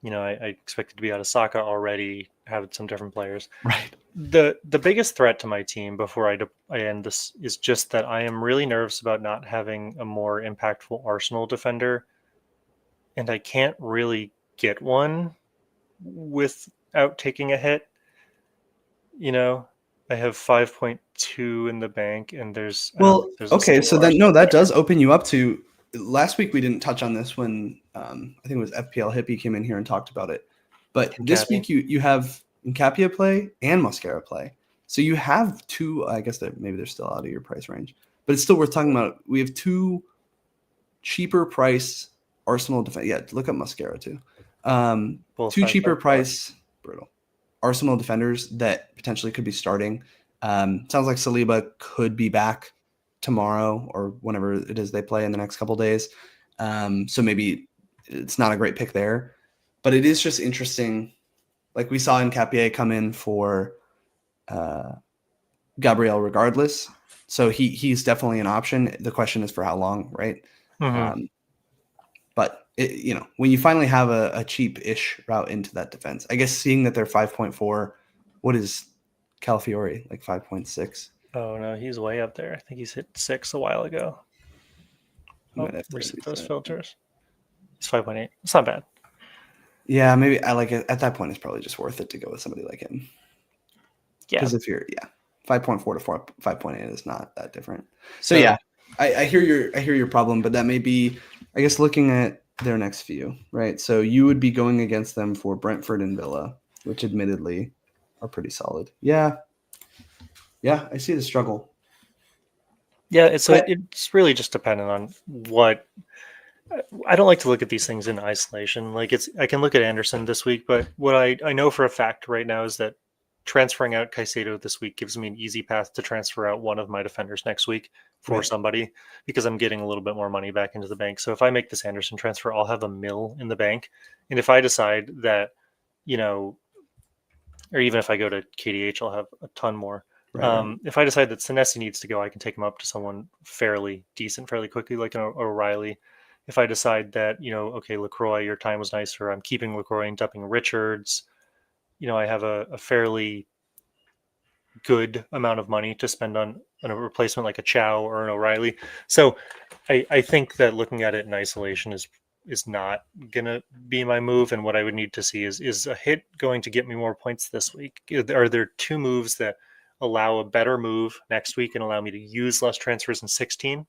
You know, I expected to be out of Saka already, have some different players. Right. The biggest threat to my team before I end this is just that I am really nervous about not having a more impactful Arsenal defender. And I can't really get one without taking a hit. You know, I have 5.2 in the bank, and there's okay. So then, no, that does open you up to. Last week we didn't touch on this when I think it was FPL Hippie came in here and talked about it. But this week you have Nkapia play and Mascara play, so you have 2. I guess that maybe they're still out of your price range, but it's still worth talking about. We have 2 cheaper price Arsenal defense. Yeah, look up Mascara too. 2 cheaper price brutal Arsenal defenders that potentially could be starting. Sounds like Saliba could be back tomorrow or whenever it is they play in the next couple of days. So maybe it's not a great pick there, but it is just interesting. Like we saw Nkapia come in for Gabriel regardless. So he's definitely an option. The question is for how long, right? Mm-hmm. But when you finally have a cheap-ish route into that defense, I guess seeing that they're 5.4, what is Calafiori, like 5.6? Oh no, he's way up there. I think he's hit 6 a while ago. Reset those filters. It's 5.8. It's not bad. Yeah, maybe I like it. At that point, it's probably just worth it to go with somebody like him. Yeah, because if you're 5.4 to 5.8 is not that different. So yeah, I hear your problem, but that may be, I guess, looking at their next few, right? So you would be going against them for Brentford and Villa, which admittedly are pretty solid. Yeah, I see the struggle. Yeah, it's really just dependent on what. I don't like to look at these things in isolation. Like I can look at Anderson this week, but what I know for a fact right now is that transferring out Caicedo this week gives me an easy path to transfer out one of my defenders next week for somebody, because I'm getting a little bit more money back into the bank. So if I make this Anderson transfer, I'll have $1 million in the bank. And if I decide that, or even if I go to KDH, I'll have a ton more. Right. If I decide that Senesi needs to go, I can take him up to someone fairly decent, fairly quickly, like an O'Reilly. If I decide that, okay, LaCroix, your time was nicer, I'm keeping LaCroix and dumping Richards, I have a fairly good amount of money to spend on a replacement like a Chow or an O'Reilly. So I think that looking at it in isolation is not going to be my move. And what I would need to see is a hit going to get me more points this week? Are there 2 moves that allow a better move next week and allow me to use less transfers in 16?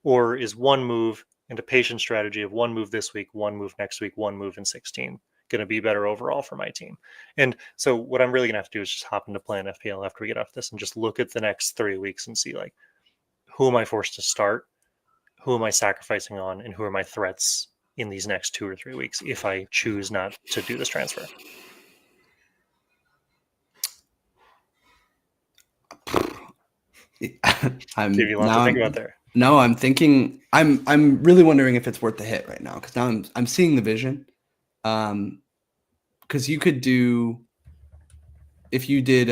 Or is 1 move and a patient strategy of 1 move this week, 1 move next week, 1 move in 16 going to be better overall for my team? And so what I'm really going to have to do is just hop into Plan FPL after we get off this and just look at the next 3 weeks and see, like, who am I forced to start? Who am I sacrificing on? And who are my threats in these next 2 or 3 weeks if I choose not to do this transfer? Give you a lot to think about there. No, I'm thinking. I'm really wondering if it's worth the hit right now, because now I'm seeing the vision. Because you could do, if you did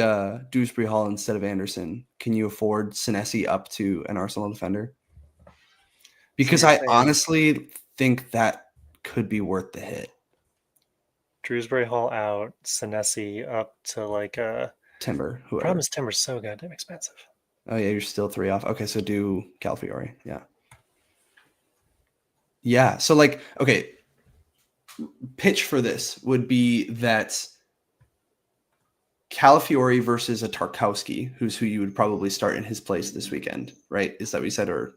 Dewsbury Hall instead of Anderson, can you afford Senesi up to an Arsenal defender? Because I honestly think that could be worth the hit. Drewsbury Hall out, Senesi up to like Timber, whoever. Problem is Timber's so goddamn expensive. Oh yeah, you're still 3 off. Okay, so do Calafiori. Yeah. Yeah. So like, okay, pitch for this would be that Calafiori versus a Tarkowski, who's who you would probably start in his place this weekend, right? Is that what you said, or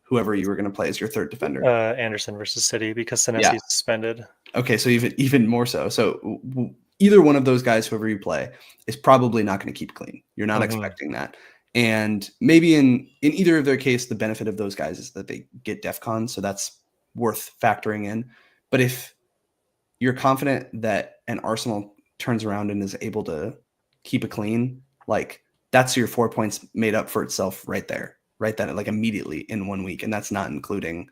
whoever you were going to play as your third defender? Anderson versus City because Senesi's suspended. Okay, so even more so. So either one of those guys, whoever you play, is probably not going to keep clean. You're not expecting that. And maybe in either of their case, the benefit of those guys is that they get DEFCON, so that's worth factoring in. But if you're confident that an Arsenal turns around and is able to keep it clean, like that's your 4 points made up for itself right there, right then, like immediately in 1 week. And that's not including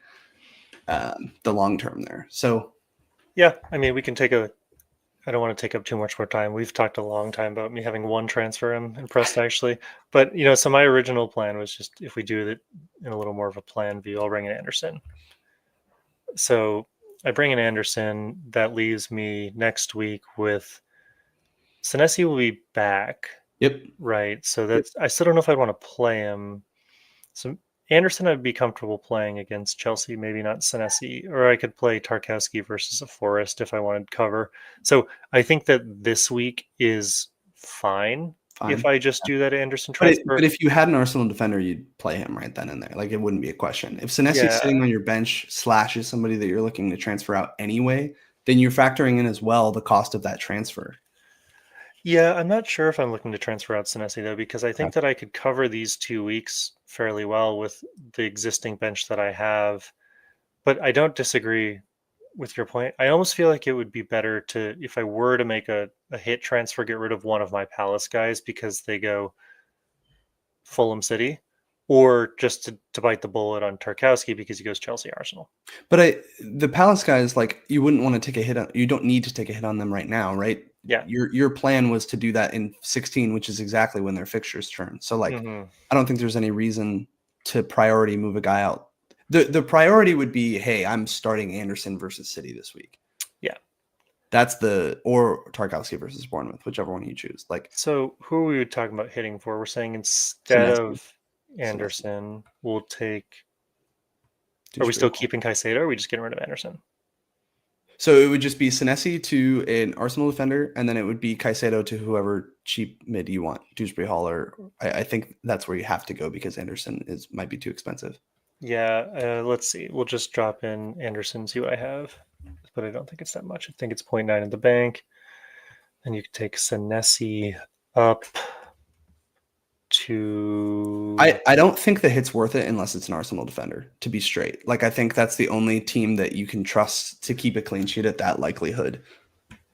the long term there. So yeah, I mean, we can I don't want to take up too much more time. We've talked a long time about me having one transfer. I'm impressed actually. But, so my original plan was just if we do it in a little more of a plan view, I'll bring in Anderson. So I bring in Anderson. That leaves me next week with Senesi will be back. Yep. Right. So I still don't know if I'd want to play him. So Anderson, I'd be comfortable playing against Chelsea, maybe not Senesi, or I could play Tarkowski versus a Forest if I wanted cover. So I think that this week is fine. If I just do that Anderson transfer. But if you had an Arsenal defender, you'd play him right then and there. Like, it wouldn't be a question. If Senesi's sitting on your bench / is somebody that you're looking to transfer out anyway, then you're factoring in as well the cost of that transfer. Yeah, I'm not sure if I'm looking to transfer out Senesi, though, because I think that I could cover these 2 weeks fairly well with the existing bench that I have. But I don't disagree with your point. I almost feel like it would be better to, if I were to make a hit transfer, get rid of one of my Palace guys because they go Fulham City, or just to bite the bullet on Tarkowski because he goes Chelsea Arsenal. But the Palace guys, like, you wouldn't want to take a hit on, you don't need to take a hit on them right now, right? Yeah. Your plan was to do that in 16, which is exactly when their fixtures turn. So like, I don't think there's any reason to priority move a guy out. The priority would be, hey, I'm starting Anderson versus City this week. Yeah. That's or Tarkowski versus Bournemouth, whichever one you choose. Like, so who are we talking about hitting for? We're saying instead of Anderson, we'll take. Are we still keeping Caicedo, or are we just getting rid of Anderson? So it would just be Senesi to an Arsenal defender, and then it would be Caicedo to whoever cheap mid you want, Dewsbury Hall, or I think that's where you have to go because Anderson might be too expensive. Yeah, let's see. We'll just drop in Anderson, see what I have, but I don't think it's that much. I think it's 0.9 in the bank. And you could take Senesi up to. I don't think the hit's worth it unless it's an Arsenal defender, to be straight. Like, I think that's the only team that you can trust to keep a clean sheet at that likelihood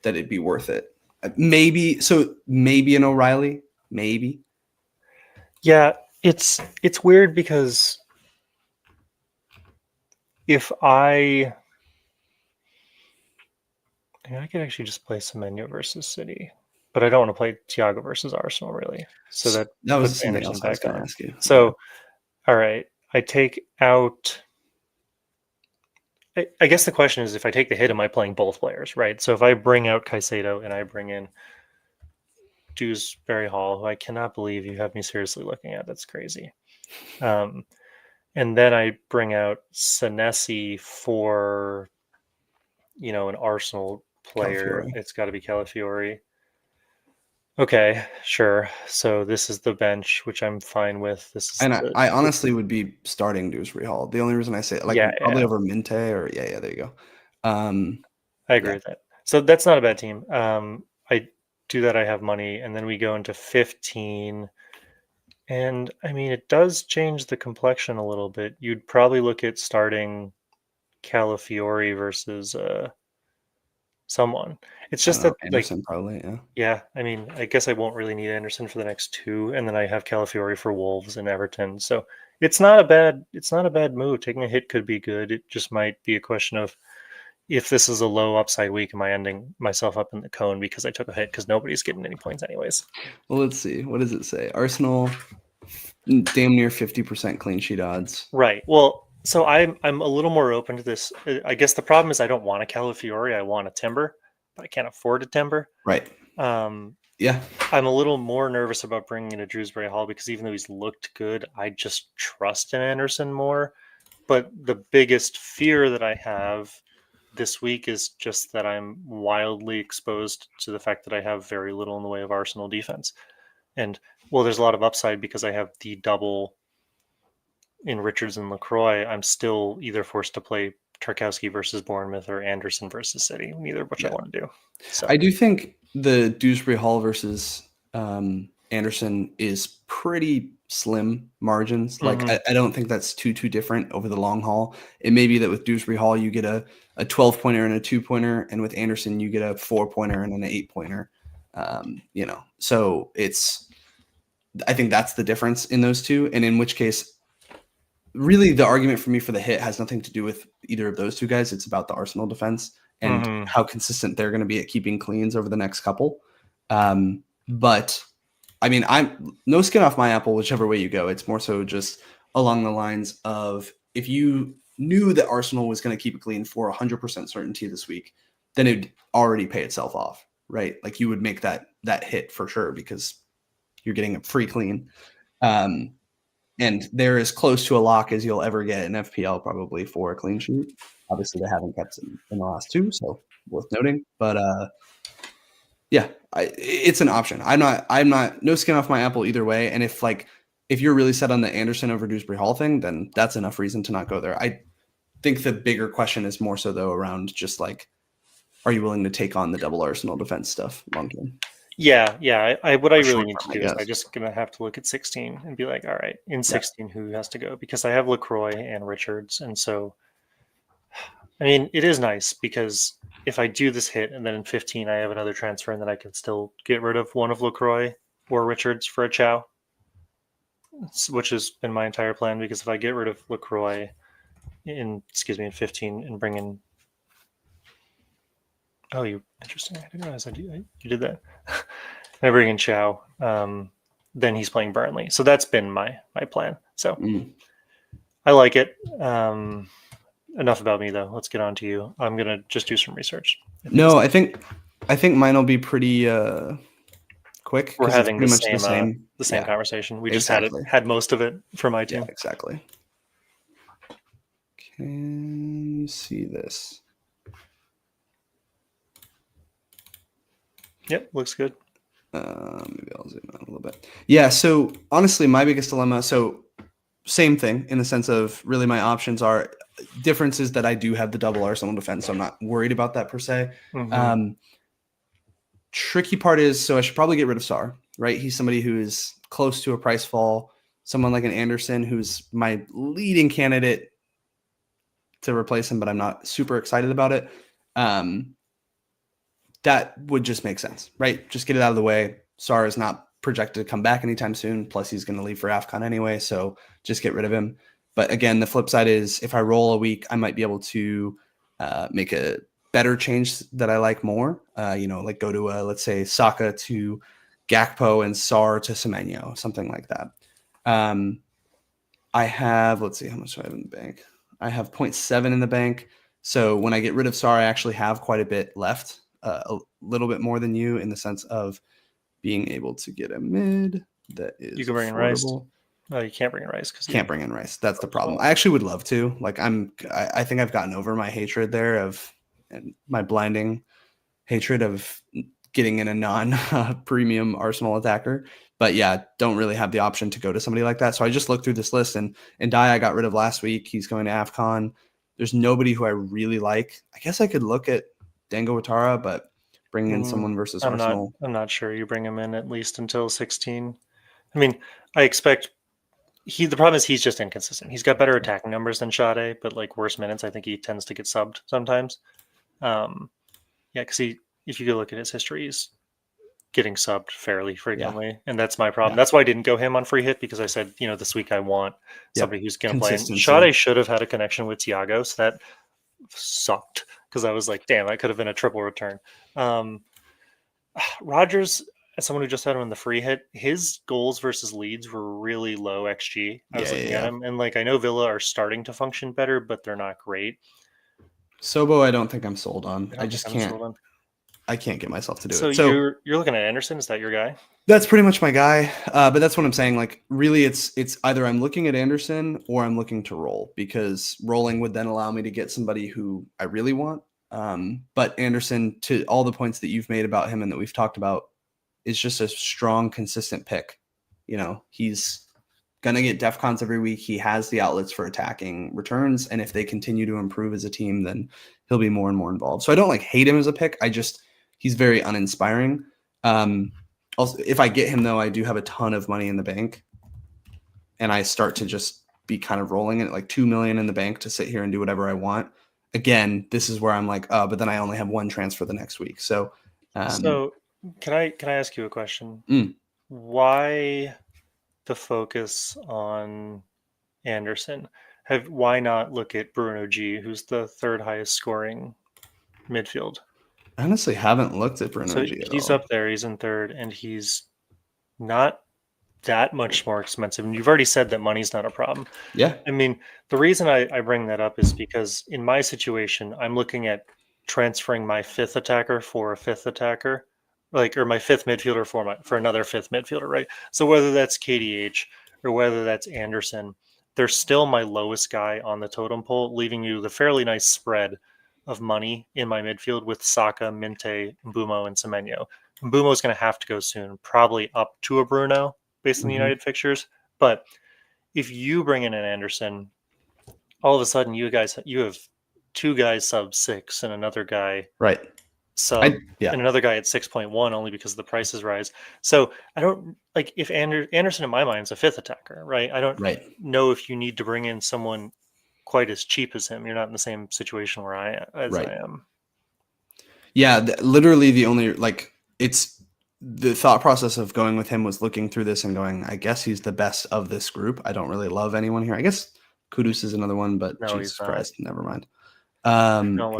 that it'd be worth it. Maybe an O'Reilly, maybe. Yeah, it's weird because if I could actually just play Semenyo versus City, but I don't want to play Thiago versus Arsenal, really. So that was something else I was going to ask you. So, all right, I take out. I guess the question is, if I take the hit, am I playing both players, right? So if I bring out Caicedo and I bring in Dewsbury Hall, who I cannot believe you have me seriously looking at, that's crazy. And then I bring out Senesi for, an Arsenal player. Calafiori. It's got to be Calafiori. Okay, sure. So this is the bench, which I'm fine with. I honestly would be starting Dewsbury Hall. The only reason I say it, probably over Minte or there you go. I agree with that. So that's not a bad team. I do that. I have money, and then we go into 15. And I mean, it does change the complexion a little bit. You'd probably look at starting Calafiori versus someone. It's just that Anderson probably, yeah. Yeah, I mean, I guess I won't really need Anderson for the next 2, and then I have Calafiori for Wolves and Everton. So it's not a bad move. Taking a hit could be good. It just might be a question of, if this is a low upside week, am I ending myself up in the cone because I took a hit because nobody's getting any points anyways? Well, let's see. What does it say? Arsenal, damn near 50% clean sheet odds. Right. Well, So I'm a little more open to this. I guess the problem is I don't want a Calafiore. I want a Timber, but I can't afford a Timber. Right. Um, Yeah. I'm a little more nervous about bringing in a Drewsbury Hall because even though he's looked good, I just trust in Anderson more. But the biggest fear that I have this week is just that I'm wildly exposed to the fact that I have very little in the way of Arsenal defense. And well, there's a lot of upside because I have the double in Richards and LaCroix. I'm still either forced to play Tarkowski versus Bournemouth or Anderson versus City, neither of which I Yeah. want to do. So I do think the Dewsbury Hall versus Anderson is pretty slim margins. Like I don't think that's too different over the long haul. It may be that with Dewsbury Hall you get a 12-pointer and a 2-pointer, and with Anderson you get a 4-pointer and an 8-pointer. So I think that's the difference in those two, and in which case, really the argument for me for the hit has nothing to do with either of those two guys. It's about the Arsenal defense and how consistent they're going to be at keeping cleans over the next couple. But I mean, I'm no skin off my apple, whichever way you go. It's more so just along the lines of if you knew that Arsenal was going to keep it clean for 100% certainty this week, then it'd already pay itself off, right? Like you would make that hit for sure because you're getting a free clean. And they're as close to a lock as you'll ever get in FPL, probably, for a clean sheet. Obviously, they haven't kept it in the last two, so worth noting. But yeah, it's an option. I'm not no skin off my apple either way. And if you're really set on the Anderson over Dewsbury Hall thing, then that's enough reason to not go there. I think the bigger question is more so though around just like, are you willing to take on the double Arsenal defense stuff long term? Yeah. What I really need term, to do is I'm just gonna have to look at 16 and be like, all right, in 16, who has to go? Because I have LaCroix and Richards, and so I mean, it is nice because if I do this hit and then in 15 I have another transfer and then I can still get rid of one of LaCroix or Richards for a Chow, which has been my entire plan. Because if I get rid of LaCroix in 15 and bring in interesting. I didn't realize you did that. I bring in Chow, then he's playing Burnley. So that's been my plan. So I like it. Enough about me though. Let's get on to you. I'm gonna just do some research. I think mine will be pretty quick. We're having pretty much the same conversation. We just had most of it for my team. Yeah, exactly. Can you see this? Yep, looks good. Maybe I'll zoom out a little bit. Yeah, so honestly, my biggest dilemma, so same thing in the sense of really my options are differences that I do have the double Arsenal defense, so I'm not worried about that per se. Tricky part is, so I should probably get rid of Sarr, right? He's somebody who is close to a price fall. Someone like an Anderson, who's my leading candidate to replace him, but I'm not super excited about it. That would just make sense, right? Just get it out of the way. Sarr is not projected to come back anytime soon. Plus, he's going to leave for AFCON anyway, so just get rid of him. But again, the flip side is if I roll a week, I might be able to make a better change that I like more. Like go to let's say Saka to Gakpo and Sarr to Semenyo, something like that. I have, let's see, how much do I have in the bank? I have 0.7 in the bank. So when I get rid of Sarr, I actually have quite a bit left. A little bit more than you in the sense of being able to get a mid that is. You can bring in Rice. No, you can't bring in Rice because can't bring in Rice. That's the problem. I actually would love to. Like I think I've gotten over my hatred there and my blinding hatred of getting in a non-premium Arsenal attacker. But yeah, don't really have the option to go to somebody like that. So I just looked through this list and Dye I got rid of last week. He's going to AFCON. There's nobody who I really like. I guess I could look at Dango Ouattara, but bringing in someone versus Arsenal. I'm not sure you bring him in at least until 16. I mean, I expect the problem is he's just inconsistent. He's got better attacking numbers than Sade, but like worse minutes, I think he tends to get subbed sometimes. Because if you go look at his history, he's getting subbed fairly frequently, and that's my problem. That's why I didn't go him on free hit, because I said, this week I want somebody who's going to play. Sade should have had a connection with Thiago, so that sucked because I was like, damn, I could have been a triple return. Rodgers, as someone who just had him in the free hit, his goals versus Leeds were really low XG. I was looking at him, and like I know Villa are starting to function better, but they're not great. Sobo, I don't think I'm sold on. I I don't think just I'm can't. sold on. I can't get myself to do So it. So you're looking at Anderson? Is that your guy? that's pretty much my guy. But that's what I'm saying. Like, really, it's either I'm looking at Anderson or I'm looking to roll, because rolling would then allow me to get somebody who I really want. But Anderson, to all the points that you've made about him and that we've talked about, is just a strong, consistent pick. You know, he's gonna get DEFCONs every week. He has the outlets for attacking returns, and if they continue to improve as a team, then he'll be more and more involved. So I don't like hate him as a pick. He's very uninspiring. Also, if I get him, though, I do have a ton of money in the bank, and I start to just be kind of rolling it like 2 million in the bank to sit here and do whatever I want. Again, this is where I'm like, oh, but then I only have one transfer the next week. So, So can I ask you a question? Mm. Why the focus on Anderson? Why not look at Bruno G, who's the third highest scoring midfield? I honestly haven't looked at Bruno G at he's all. up there. He's in third, and he's not that much more expensive. And you've already said that money's not a problem. Yeah. I mean, the reason I bring that up is because in my situation, I'm looking at transferring my fifth attacker for a fifth attacker, or my fifth midfielder for another fifth midfielder, right? So whether that's KDH or whether that's Anderson, they're still my lowest guy on the totem pole, leaving you the fairly nice spread of money in my midfield with Saka, Minte, Mbumo, and Semenyo. Mbumo is going to have to go soon, probably up to a Bruno based on the United fixtures. But if you bring in an Anderson, all of a sudden you have two guys sub 6 and another guy Right. sub and another guy at 6.1 only because the prices rise. So I don't like if Anderson in my mind is a fifth attacker, right? I don't know if you need to bring in someone quite as cheap as him. You're not in the same situation where I am. Yeah, literally the only it's the thought process of going with him was looking through this and going, I guess he's the best of this group. I don't really love anyone here. I guess Kudus is another one, but no, Jesus Christ, never mind.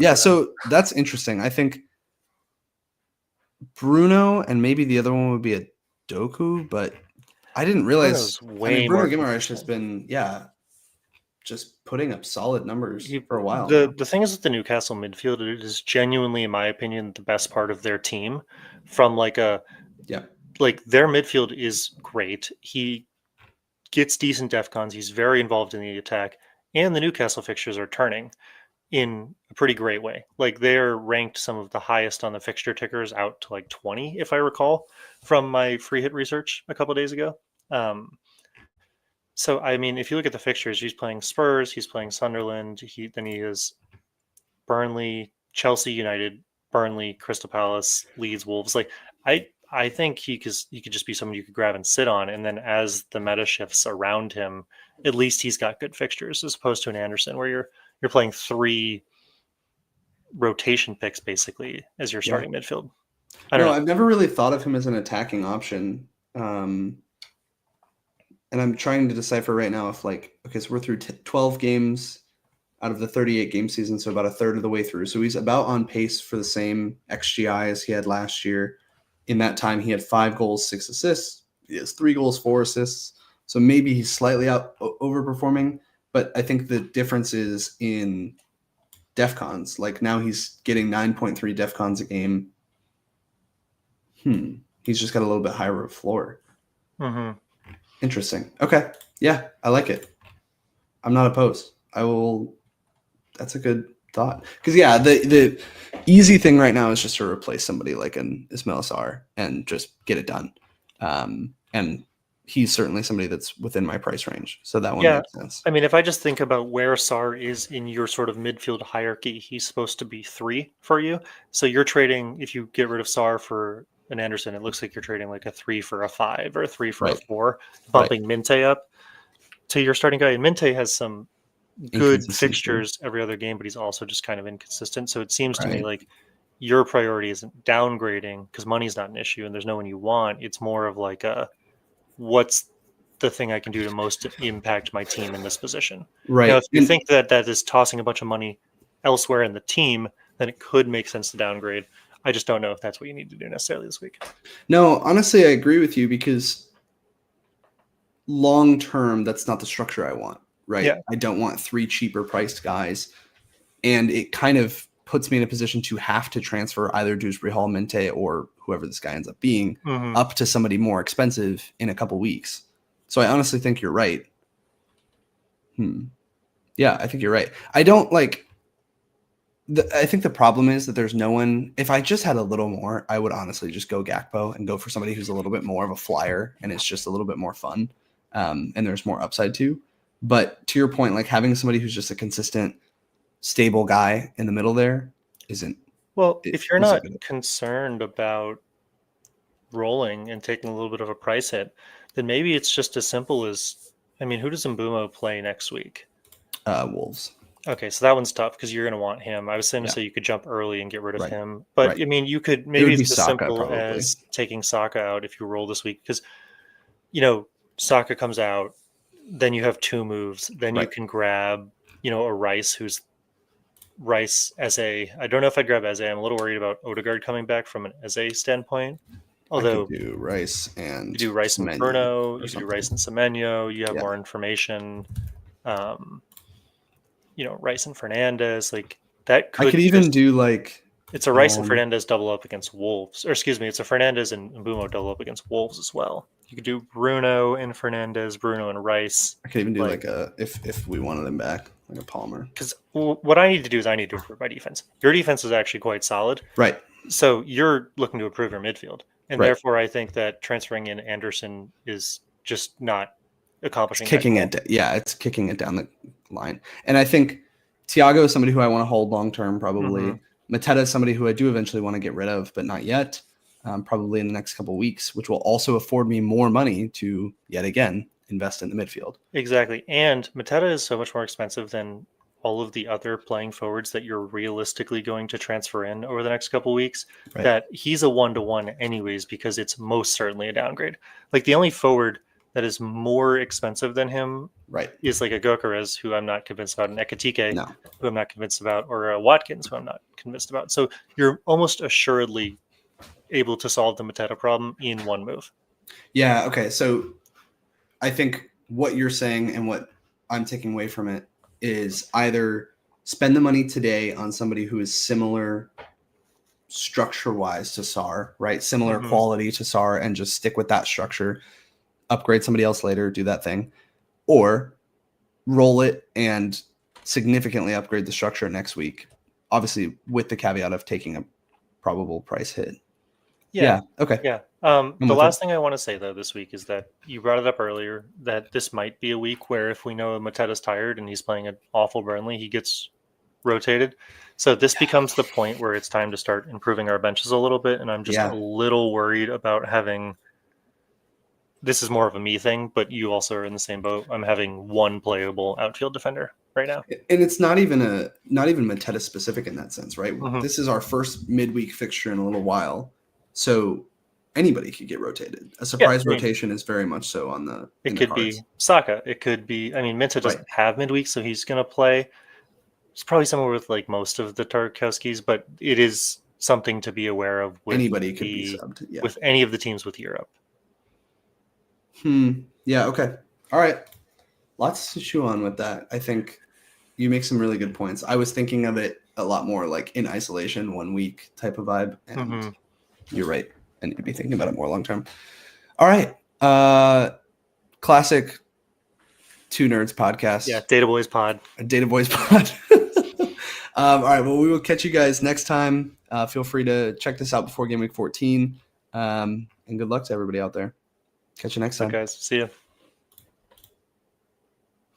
Yeah, so that's interesting. I think Bruno and maybe the other one would be a Doku, but I didn't realize. Bruno Guimaraes has been, just putting up solid numbers for a while. The thing is with the Newcastle midfield, it is genuinely, in my opinion, the best part of their team. From their midfield is great. He gets decent DEFCONs. He's very involved in the attack, and the Newcastle fixtures are turning in a pretty great way. Like they're ranked some of the highest on the fixture tickers, out to like 20, if I recall, from my free hit research a couple of days ago. So, I mean, if you look at the fixtures, he's playing Spurs, he's playing Sunderland, then he is Burnley, Chelsea, United, Burnley, Crystal Palace, Leeds, Wolves. Like, I think he could just be someone you could grab and sit on, and then as the meta shifts around him, at least he's got good fixtures, as opposed to an Anderson where you're playing 3 rotation picks basically as your starting midfield. I don't know. I've never really thought of him as an attacking option. And I'm trying to decipher right now if so we're through 12 games out of the 38 game season, so about a third of the way through. So he's about on pace for the same XGI as he had last year. In that time, he had 5 goals, 6 assists. He has 3 goals, 4 assists. So maybe he's slightly overperforming, but I think the difference is in DEFCONs. Like now he's getting 9.3 DEFCONs a game. He's just got a little bit higher of a floor. Mm-hmm. Interesting. Okay. Yeah, I like it. I'm not opposed. That's a good thought. Because the easy thing right now is just to replace somebody like an Ismail Sarr and just get it done. And he's certainly somebody that's within my price range. So that one makes sense. I mean, if I just think about where Sarr is in your sort of midfield hierarchy, he's supposed to be 3 for you. So you're trading, if you get rid of Sarr for an Anderson, it looks like you're trading like a 3 for a 5 or a 3 for a 4, bumping Minte up to your starting guy. And Minte has some good fixtures every other game, but he's also just kind of inconsistent. So it seems to me like your priority isn't downgrading because money's not an issue and there's no one you want. It's more of like what's the thing I can do to most impact my team in this position. Right. Now, if you think that is tossing a bunch of money elsewhere in the team, then it could make sense to downgrade. I just don't know if that's what you need to do necessarily this week. No, honestly, I agree with you because long term, that's not the structure I want, right? Yeah. I don't want 3 cheaper priced guys. And it kind of puts me in a position to have to transfer either Dewsbury Hall, Minte, or whoever this guy ends up being up to somebody more expensive in a couple weeks. So I honestly think you're right. Yeah, I think you're right. I don't like. I think the problem is that there's no one. If I just had a little more, I would honestly just go Gakpo and go for somebody who's a little bit more of a flyer and it's just a little bit more fun, and there's more upside to. But to your point, like having somebody who's just a consistent, stable guy in the middle there isn't. Well, if you're not concerned about rolling and taking a little bit of a price hit, then maybe it's just as simple as, I mean, who does Mbumo play next week? Wolves. Okay, so that one's tough because you're going to want him. I was saying to say you could jump early and get rid of Right. him. But, Right. I mean, you could, It maybe would be it's as Saka, simple probably. as taking Saka out if you roll this week. Because, you know, Saka comes out, then you have 2 moves. Then you can grab, you know, a Rice who's Rice as a, I don't know if I'd grab Eze. I'm a little worried about Odegaard coming back from an Eze standpoint. Although I could do Rice and you do Rice and Semenyo Bruno, you could do something. Rice and Semenyo, you have more information. You know, Rice and Fernandez, like that could I could even do like it's a Rice and Fernandez double up against Wolves. Or excuse me, it's a Fernandez and Mbumo double up against Wolves as well. You could do Bruno and Fernandez, Bruno and Rice. I could even do like a if we wanted him back, like a Palmer. Because what I need to do is I need to improve my defense. Your defense is actually quite solid. Right. So you're looking to improve your midfield. And therefore I think that transferring in Anderson is just not accomplishing it's kicking it. Yeah, it's kicking it down the line. And I think Thiago is somebody who I want to hold long term, probably. Mateta is somebody who I do eventually want to get rid of, but not yet. Probably in the next couple of weeks, which will also afford me more money to yet again invest in the midfield. Exactly. And Mateta is so much more expensive than all of the other playing forwards that you're realistically going to transfer in over the next couple of weeks, that he's a 1-to-1 anyways, because it's most certainly a downgrade. Like the only forward that is more expensive than him is like a Gyökeres, who I'm not convinced about, an Ekitike, who I'm not convinced about, or a Watkins, who I'm not convinced about. So you're almost assuredly able to solve the Mateta problem in one move. Yeah, okay. So I think what you're saying and what I'm taking away from it is either spend the money today on somebody who is similar structure-wise to Sar, right? Similar quality to Sar, and just stick with that structure. Upgrade somebody else later, do that thing. Or roll it and significantly upgrade the structure next week. Obviously, with the caveat of taking a probable price hit. Yeah. Okay. Yeah. The last thing I want to say, though, this week is that you brought it up earlier that this might be a week where if we know Mateta's tired and he's playing an awful Burnley, he gets rotated. So this becomes the point where it's time to start improving our benches a little bit. And I'm just a little worried about having, this is more of a me thing, but you also are in the same boat. I'm having one playable outfield defender right now. And it's not even Mateta specific in that sense, right? This is our first midweek fixture in a little while. So anybody could get rotated. A surprise rotation is very much so on the. It could be Saka. It could be. I mean, Minta doesn't have midweek, so he's going to play. It's probably somewhere with like most of the Tarkowskis, but it is something to be aware of. With anybody could be subbed. With any of the teams with Europe. Yeah. Okay. All right. Lots to chew on with that. I think you make some really good points. I was thinking of it a lot more like in isolation, 1 week type of vibe, and. You're right. I need to be thinking about it more long term. All right. Classic Two Nerds podcast. Yeah, Data Boys pod. Data Boys pod. All right. Well, we will catch you guys next time. Feel free to check this out before Gameweek 14. And good luck to everybody out there. Catch you next time. Guys, see you.